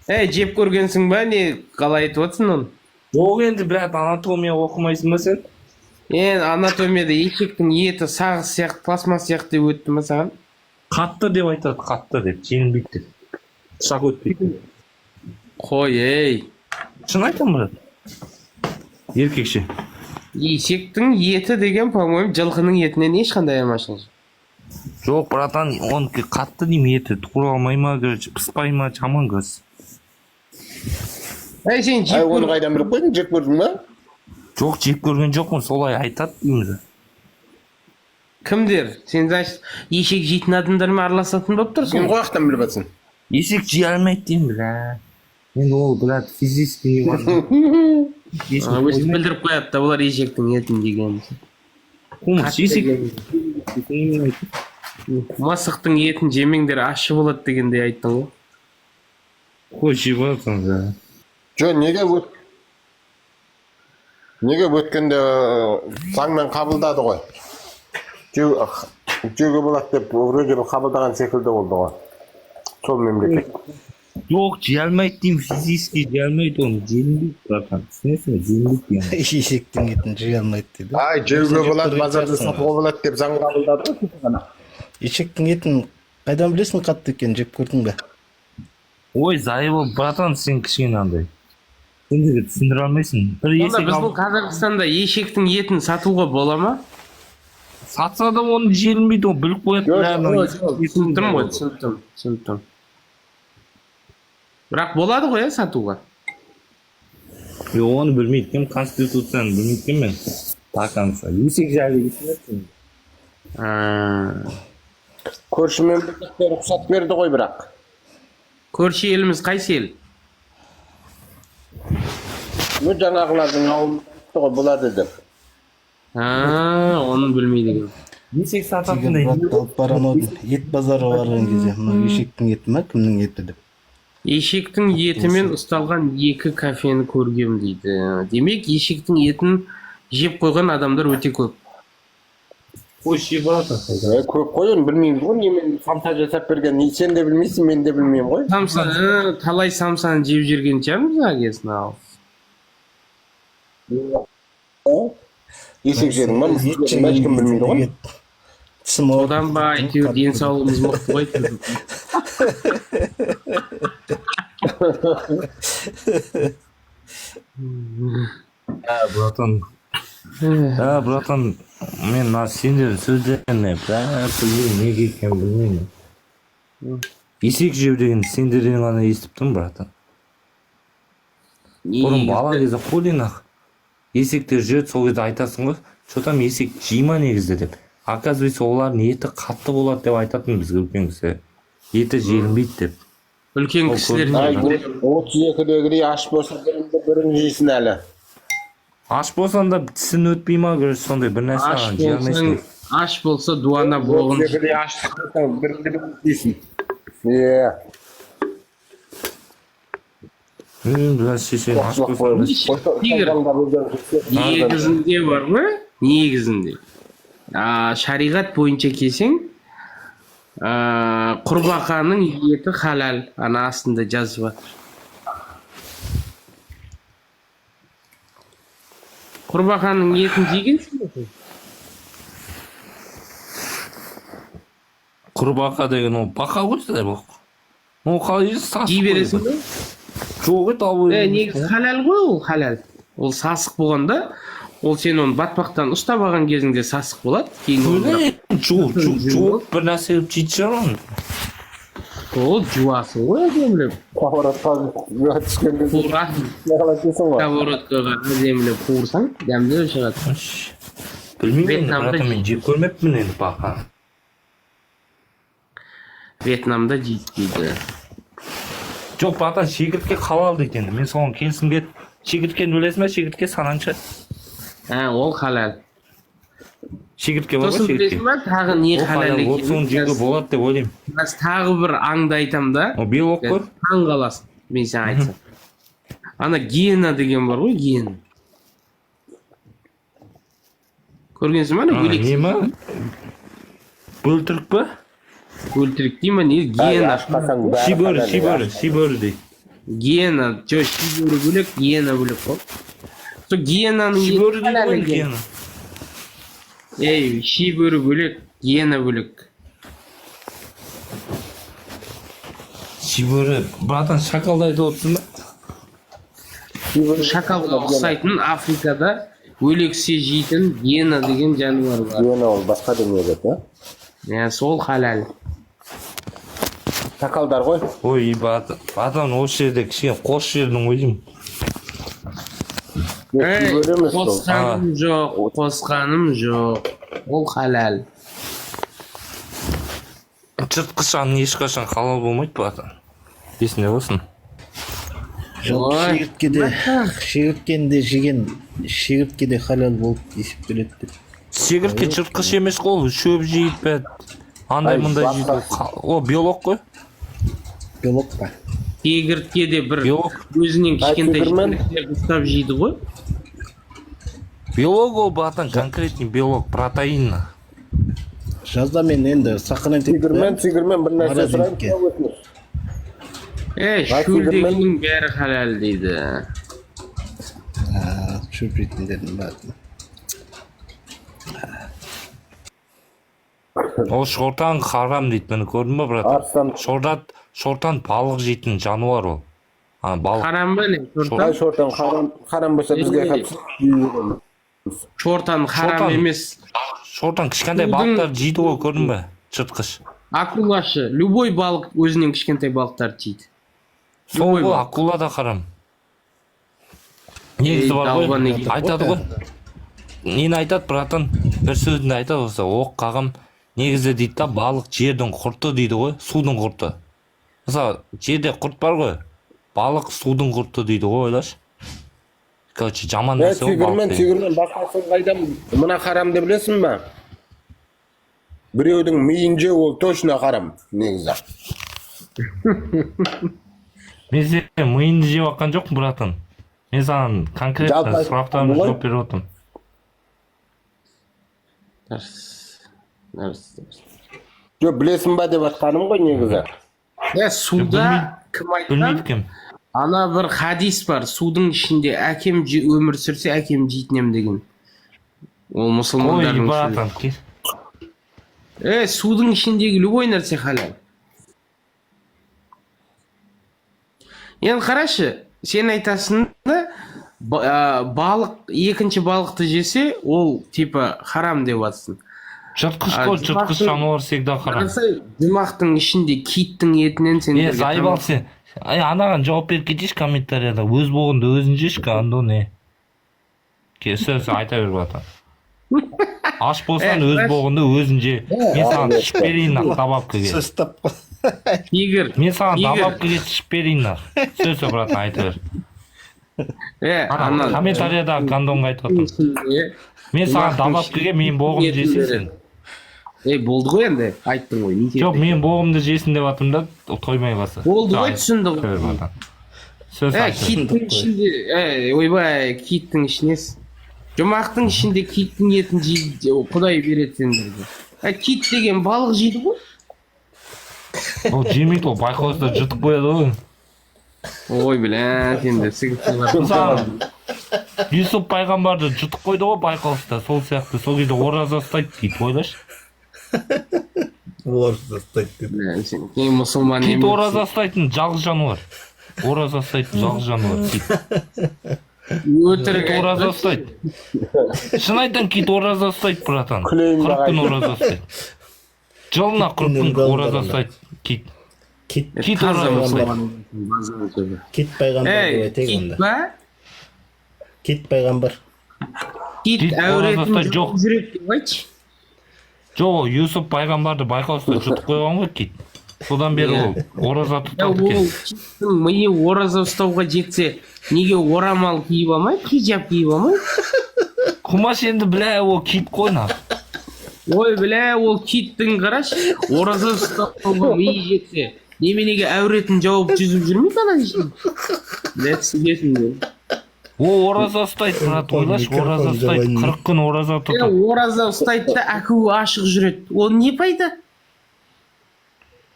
Жеп көргенсің ба, не қалай айтып отырсың оны? Жоқ, енді брат, анатомия оқымайсың ба сен? Анатомияда ешектің еті сағыз сияқты, пластмасс сияқты деп өтті ма саған? Қатты деп айтады, қатты деп, жеңілбейді деп. Шақ өтпейді. Қой, Шын айтам, брат? Еркекше. Ешектің еті деген, по-моему, жылқының етінен ешқандай айырмашылық. Жоқ, братан, оныкі қатты дейм еті, тура алмай ма, пыспай ма, жаман көз. Сен жеп оны қайдан біліп қойдың, жеп көрдің ба? Жоқ, жеп көрген жоқпын, солай айтады дейміз. Кімдер? Сен ешек жейтін адамдармен араласатын болып тұрсың? Сен қояқтан біліп атсың? Есек жей алмайды дейм, бля. Енді ол, бля, физический бар. Өстіп білдіріп қояды да, олар ешектің етін деген. Масықтың етін жемеңдер, ащы болады дегенде айттың ғой. Қой, жей баратың, бля. Жо, неге өткенде заңмен қабылдады ғой. Жеуге болады деп, вроде қабылдаған секілді болды ғой. сол мемлекет. Жоқ, жей алмайды деймін, физически жей алмайды оны, желінбейді, братан. Түсінесің бе, желінбейді деймін. Ешектің етін жей алмайды дейді. Ай, жеуге болады, базарда сатуға болады деп заң қабылдады ғой. Ешектің етін қайдан білесің қатты екенін, жеп көрдің бе? Ой, зайыбы, братан, сен кішкене андай. Сендерге түсіндіре алмайсың. Бір Онда есек біздің алып Қазақстанда ешектің етін сатуға бола ма? сатса да оны желінбейді, ол біліп қояды. Түсіндім. Бірақ болады ғой, сатуға. Оны білмейді кем, конституцияны білмейді кем мен. Тақанса. Есек жайлы есілерсің. Көрші мемлекеттер рұқсат берді ғой бірақ. Көрші еліміз қайсы ел? Бұл жаңағылардың ауылында болады деп. Оны білмейді екен. Есек Тигр сататындай. братты алып барам ау дейді. Ет базары барған кезде, мынау ешектің еті ма, кімнің еті деп. Ешектің етімен ұсталған 2 кафені көргем дейді. Демек, ешектің етін жеп қойған адамдар өте көп. Ой, ши братан. Көп қой, оны білмеймін ғой, немен самса жасап берген. Сен де білмейсің, мен де білмеймін ғой. Талай самсаны жеп жүрген шығармыз, агесін ал. Есек жедің ма? Ешкім білмейді ғой. Одан ба, әйтеуір денсаулығымыз мықты ғой. Братан, мен сендердің сөздеріне неге екен білмеймін. Есек жеу деген сендерден ғана естіп тұрмын, братан. Бұрын бала кезде қолинақ. Есектер жүреді, сол кезде айтасың ғой, что-там есек жейма негізді деп. Оказывается, олардың еті қатты болады деп айтатын бізге үлкен кісі. Еті желінбейді деп. Үлкен кісілер не? 32-дегідей аш болса бірін жейсін әлі. Аш болсан да тісін өтпей ма, сондай бір нәрсе жей алмайсың. Аш болса дуана боғын. 32-дегідей аш болсаң бірінде жейсін. Иә. Аш болсан да. Тигр, негізінде бар ма? Негізінде. Шариғат бойынша келсең, құрбақаның еті халал, ана астында жазып жатыр. Құрбақаның етін жегенсің бе? Құрбақа деген ол бақа ғой сіздер бұл. Ол қалай сасық Жей бересің бе? Жоқ ет алып. Негізі халал ғой, ол халал. Ол сасық болғанда, ол сен оны батпақтан ұстап алған кезіңде сасық болады. Жоқ, бір нәрсе жейді шығар оны. Ол жуасың ғой, әдемілеп. Қағыратқа түскенде Сковородкаға әдемілеп қуырсаң, дәмді шығады. Білмеймін, братан, мен жеп көрмеппін енді бақа. Вьетнамда жейді. Жоқ, братан, шегіртке халал дейді. Мен соған келісімге шегірткені білесің бе? Шегіртке сананша. Ол халал. Шегіртке бар Сосын ғой, білесің ба, тағы не халал екенін. Соны жеуге болады деп ойлаймын. Біз тағы бір аңды айтам да. О, белок қой. Таң қаласың, мен сен айтсам. Ана гиена деген бар ғой, гиена. Көргенсің ба? Не ма? Бөлтірік па? Бөлтірік дей ма? Не? Гиена. Шибөрі дейді. Гиена. Жоқ, шибөрі бөлек, гиена бөлек қой. Сол гиенаның Шибөрі дейді ғой, гиена. Шибөрі бөлек, гиена бөлек. Шибөрі, братан, шакалдайды отырсың ба? Шакалға ұқсайтын Африкада өлексе жейтін гиена деген жануар бар. Гиена ол басқа дүние деді, Сол халал. Шакалдар ғой. Ой, братан, осы жерде кішкене қос жердің ойдым. Қосқаным жоқ. Ол халал. Жыртқыш ешқашан халал болмайды, братан. Есінде болсын. Жоқ, шегірткені жеген, шегіртке де халал болып есептеледі деп. Шегіртке жыртқыш емес қой, шөп жейді бәд. Андай-мұндай жейді. О, белок қой. Белок па? Шегіртке де бір өзінен кішкентай жігіттер ұстап жейді ғой. Белок ол, братан, конкретный белок, протеин. Жазда мен енді сақынан тек Тигірмен бір нәрсе сұрайын. Шөлдегінің бәрі халал дейді. Шөпретіндердің бәрі. Ол шортан харам дейді, мені көрдің ба, брат? Арыстан Шортан балық жейтін жануар ол. Балық. Харам ба не? шортан харам болса бізге қатысып Шортан харам емес. Шортан кішкентай балықтар жейді ғой, көрдің ба? Жыртқыш. Акулашы. Любой балық өзінен кішкентай балықтар жейді. Сол ғой, акула да харам. Негізі бар ғой, айтады ғой. Нені айтады, братан? Бір сөзінде айтады болса, оқ қағым. Негізі дейді да, балық жердің құрты дейді ғой, судың құрты. Мысалы, жерде құрт бар ғой, балық судың құрты дейді ғой, ойлашы. Короче, жаман нәрсе ол балық. Тигірмен басқасын қайдам мына харам деп білесің ба? Біреудің миын жеу ол точно харам негізі. Мен сен миыңды жеп аққан жоқпын, братан. Мен саған конкретно сұрақтарымды жауап беріп отырмын. Жоқ, білесің ба деп атқаным ғой негізі. Суда кім айтқан? Білмейді кім. Ана бір хадис бар, судың ішінде әкем өмір сүрсе, әкем жейтінем деген. Ол мұсылмандардың Ой, братан, кел. Судың ішіндегі любой нәрсе халал. Енді қарашы, сен айтасың да, балық, екінші балықты жесе, ол типа харам деп атсың. Жыртқыш қой, жыртқыш жануар всегда харам. Жұмақтың ішінде киттің етінен сен... Зайбал сен. Анаған жауап беріп кетейші комментарияда. Өз болғанда өзін жешкі, анда не? Сөз айта бер, братан. Аш болсан өз болғанда өзін же. Мен саған ішіп берейін ақ добавкаге. Сөз тапқа. Тигір. Мен саған добавкаге ішіп берейін ақ. Сөз братан айта бер. Комментарияда гандонға айтып отырмын. Мен саған добавкаге мен боғымды жесін. Болды ғой енді, айттың ғой. Жоқ, мен боғымды жесін деп атым да, тоймай қалса. Болды ғой, түсінді ғой. Сөз айты. Киттің ішінде, ойбай, киттің ішінес. Жұмақтың ішінде киттің етін жейді, құдай береді сендерге. Кит деген балық жейді ғой. Ол жемейді, ол байқаусызда жұтып қояды ғой. Ой, білән, енді сігіттілер. Юсуп пайғамбарды жұтып қойды ғой байқаусызда, сол сияқты, сол кезде ораза ұстайды дейді, ойлашы. Ораза ұстайды дейді. Кейін мұсылман емес. Кит ораза ұстайтын жалғыз жануар. Ораза ұстайтын жалғыз жануар, кит. Өтірік ораза ұстайды. Шын айтан кит ораза ұстайды, братан. 40 күн ораза ұстайды. Жылына 40 күн ораза ұстайды кит. Кит ораза ұстайды. Кит пайғамбар деп айтайық онда. Кит пайғамбар. Кит әуретін жоқ жүрек деп айтшы. Жоқ, Юсуп пайғамбарды байқаусызда жұтып қойған ғой кит. Содан бері ол ораза тұтады кен. Киттің миы ораза ұстауға жетсе, неге орамал киіп алмай, хижаб киіп алмай? Құмаш енді білә, ол кит қойна. Ой, білә, ол киттің қараш, ораза ұстауға миы жетсе, неменеге әуретін жауып жүзіп жүрмейді ана ешін? Біләтсігесін де. О, ораза ұстайды, брат, ойлаш, ораза ұстайды, 40 күн ораза тұтады. Ораза ұстайды да әкуі ашық жүреді. Ол не пайда?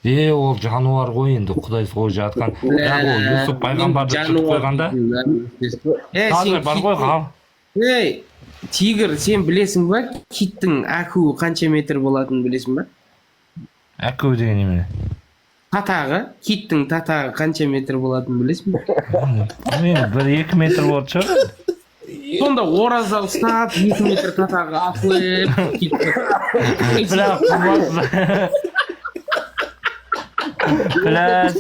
Ол жануар ғой енді, құдай сол жатқан. Бірақ ол Юсуп пайғамбарды жұтып қойғанда. Қазір бар ғой ғал. Тигір, сен білесің ба, киттің әкуі қанша метр болатынын білесің ба? Әкуі деген неме? Татағы, киттің татағы қанша метр болатынын білесің ба? Мен 1-2 метр болады шығар. Сонда ораза ұстап, 2 метр татағы асылып, бірақ құмас. Біләс.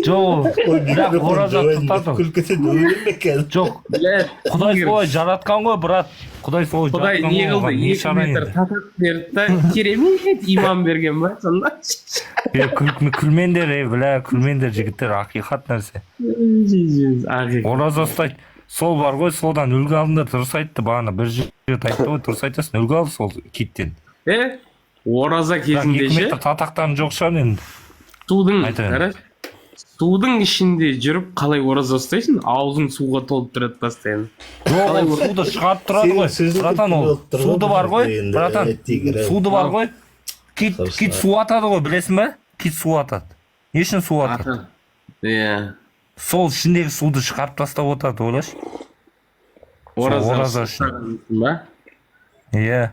Жоқ, бірақ ораза тұтады. Күлкісін өлім екен. Жоқ, құдай солай жаратқан ғой, брат. Құдай солай жаратқан ғой. Құдай не қылды, 2 метр татақ берді, керемет имам берген ба, сонда? Күлмендер, білә, күлмендер жігіттер, ақиқат нәрсе. Ораза ұстайды. Сол бар ғой, содан үлгі алдында дұрыс айтты, бағана бір жігіт айтты ғой, дұрыс айтасың, үлгі алды сол киттен. Ораза кезінде 2 метр татақтарын жоқ шығар енді. Судың ішінде жүріп, қалай ораза ұстайсың? Аузың суға толып тұрады постоянно. Жоқ, суды шығарып тұрады ғой. Братан, ол суды бар ғой, братан, суды бар ғой. Кит су атады ғой, білесің ба? кит суып атат. Не үшін суып атат? Иә. Сол ішіндегі суды шығарып тастап отырады, ойлашы. Ораза үшін. Ба? Иә.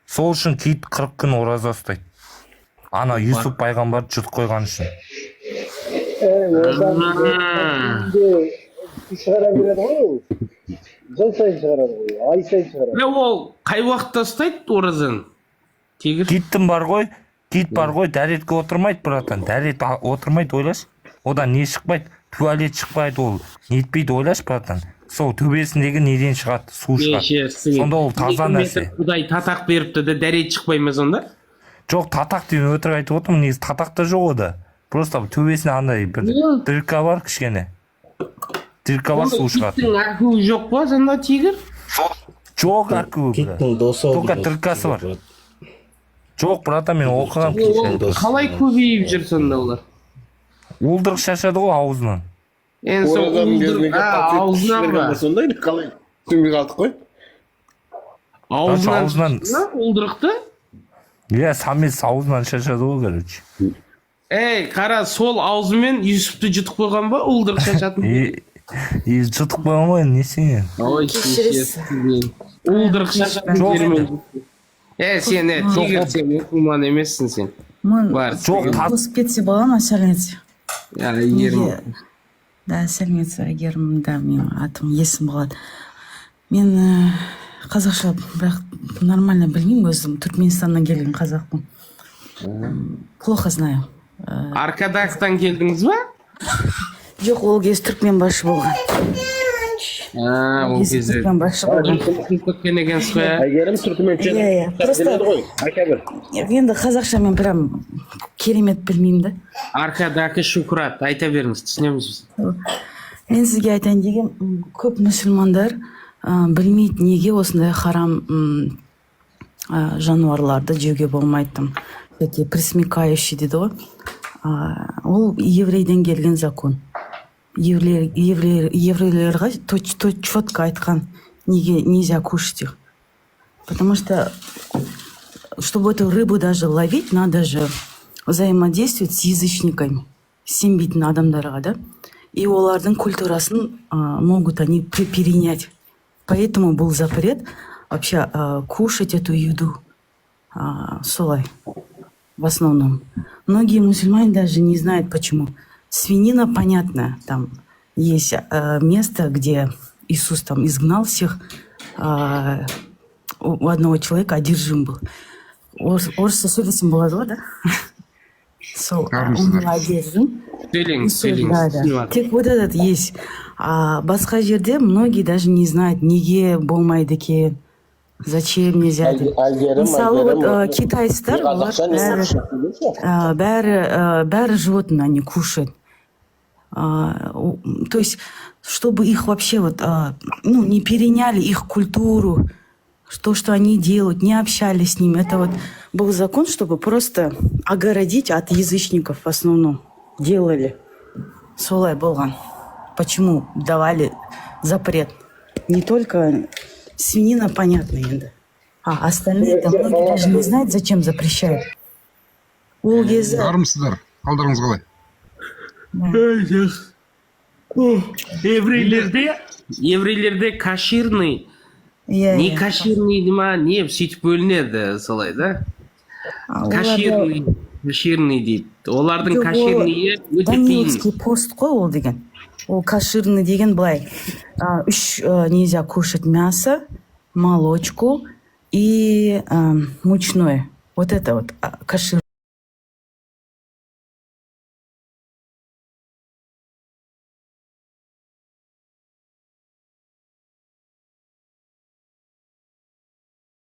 Сол үшін кит 40 күн ораза ұстайды. Ана Юсуп пайғамбарды жұтып қойған үшін. Шығара береді ғой ол. Жыл сайын шығарады ғой, ай сайын шығарады. Ол қай уақытта ұстайды оразаны? Тигр? Кит бар ғой, дәретке отырмайды, братан. Дәрет отырмайды, ойлашы. Одан не шықпайды? Туалет шықпайды, ол нетпейді, ойлашы, братан. Сол төбесіндегі неден шығады? Су шығады. Сонда ол таза нәрсе. Құдай татақ беріпті де дәрет шықпай ма сонда? Жоқ, татақ деген өтірік айтып отырмын, негізі татақ та жоқ ода. Просто төбесіне андай бір дірка бар кішкене. Дірка бар, су шығады. Киттің акуы жоқ па сонда тигр? Жоқ акуы. Киттің досы. Только діркасы бар. Жоқ, брата, мен оқығам кит. Қалай көбейіп жүр сонда олар? Уылдырық шашады ғой аузынан. Енді сол уылдырық аузынан ба? Сондай қалай түсінбей қалдық қой. Аузынан уылдырықты? Иә, самец аузынан шашады ғой, короче. Қара, сол аузымен Юсупты жұтып қойған ба, уылдырық шашатын? Жұтып қойған ғой, не сен? Ой, уылдырық шашатын жермен. Сен, тигр, сен мұсылман емессің сен. Қосып кетсе бола ма, сәлеметсіз? Әйгерім. Да, сәлеметсіз, Әйгерім, да, менің атым есім болады. Мен қазақша бірақ нормально білмеймін, өзім Түркменстаннан келген қазақпын. Плохо знаю. Аркадактан келдіңіз ба? Жоқ, ол кез түркмен басшы болған. Ол кезде түркмен басшы болған. көткен екенсіз ғой? Әйгерім түркіменше. Иә, просто енді қазақша мен прям керемет білмеймін да. Аркадакі шукрат, айта беріңіз, түсінеміз біз. Мен сізге айтайын деген, көп мұсылмандар білмейді неге осындай харам жануарларды жеуге болмайды. Такие пресмыкающие дейді ғой. Ол еврейден келген закон. Еврейлерға четко айтқан, неге нельзя кушать их. Потому что, чтобы эту рыбу даже ловить, надо же взаимодействовать с язычниками, сенбейтін адамдарға, да? И олардың культурасын могут они перенять. Поэтому был запрет вообще кушать эту еду. Солай. В основном. Многие мусульмане даже не знают почему. Свинина, понятно, там есть место, где Иисус там изгнал всех. У одного человека одержим был. Орысша сөйлесем болады ғой, да? Сол, он был одержим. Тек вот этот есть. Басқа жерде многие даже не знают, неге болмайды екен. Зачем нельзя? Мысалы, вот китайцтар, бәрі животные они кушают. То есть, чтобы их вообще вот, не переняли их культуру, то, что они делают, не общались с ними. Это вот был закон, чтобы просто огородить от язычников в основном. Делали. Солай болған. Почему давали запрет? Не только свинина, понятно, енді. Остальные там многие даже не знают, зачем запрещают. Ол кезде... Армысыздар, қалдарыңыз қалай? Еврейлерде каширный, не каширный ма, не сөйтіп бөлінеді солай, да? Каширный дейді. Олардың каширныйы өте қиын. Даниловский пост қой ол деген. Ол каширный деген былай. 3 нельзя кушать мясо, молочку и мучное. Вот это вот кашир.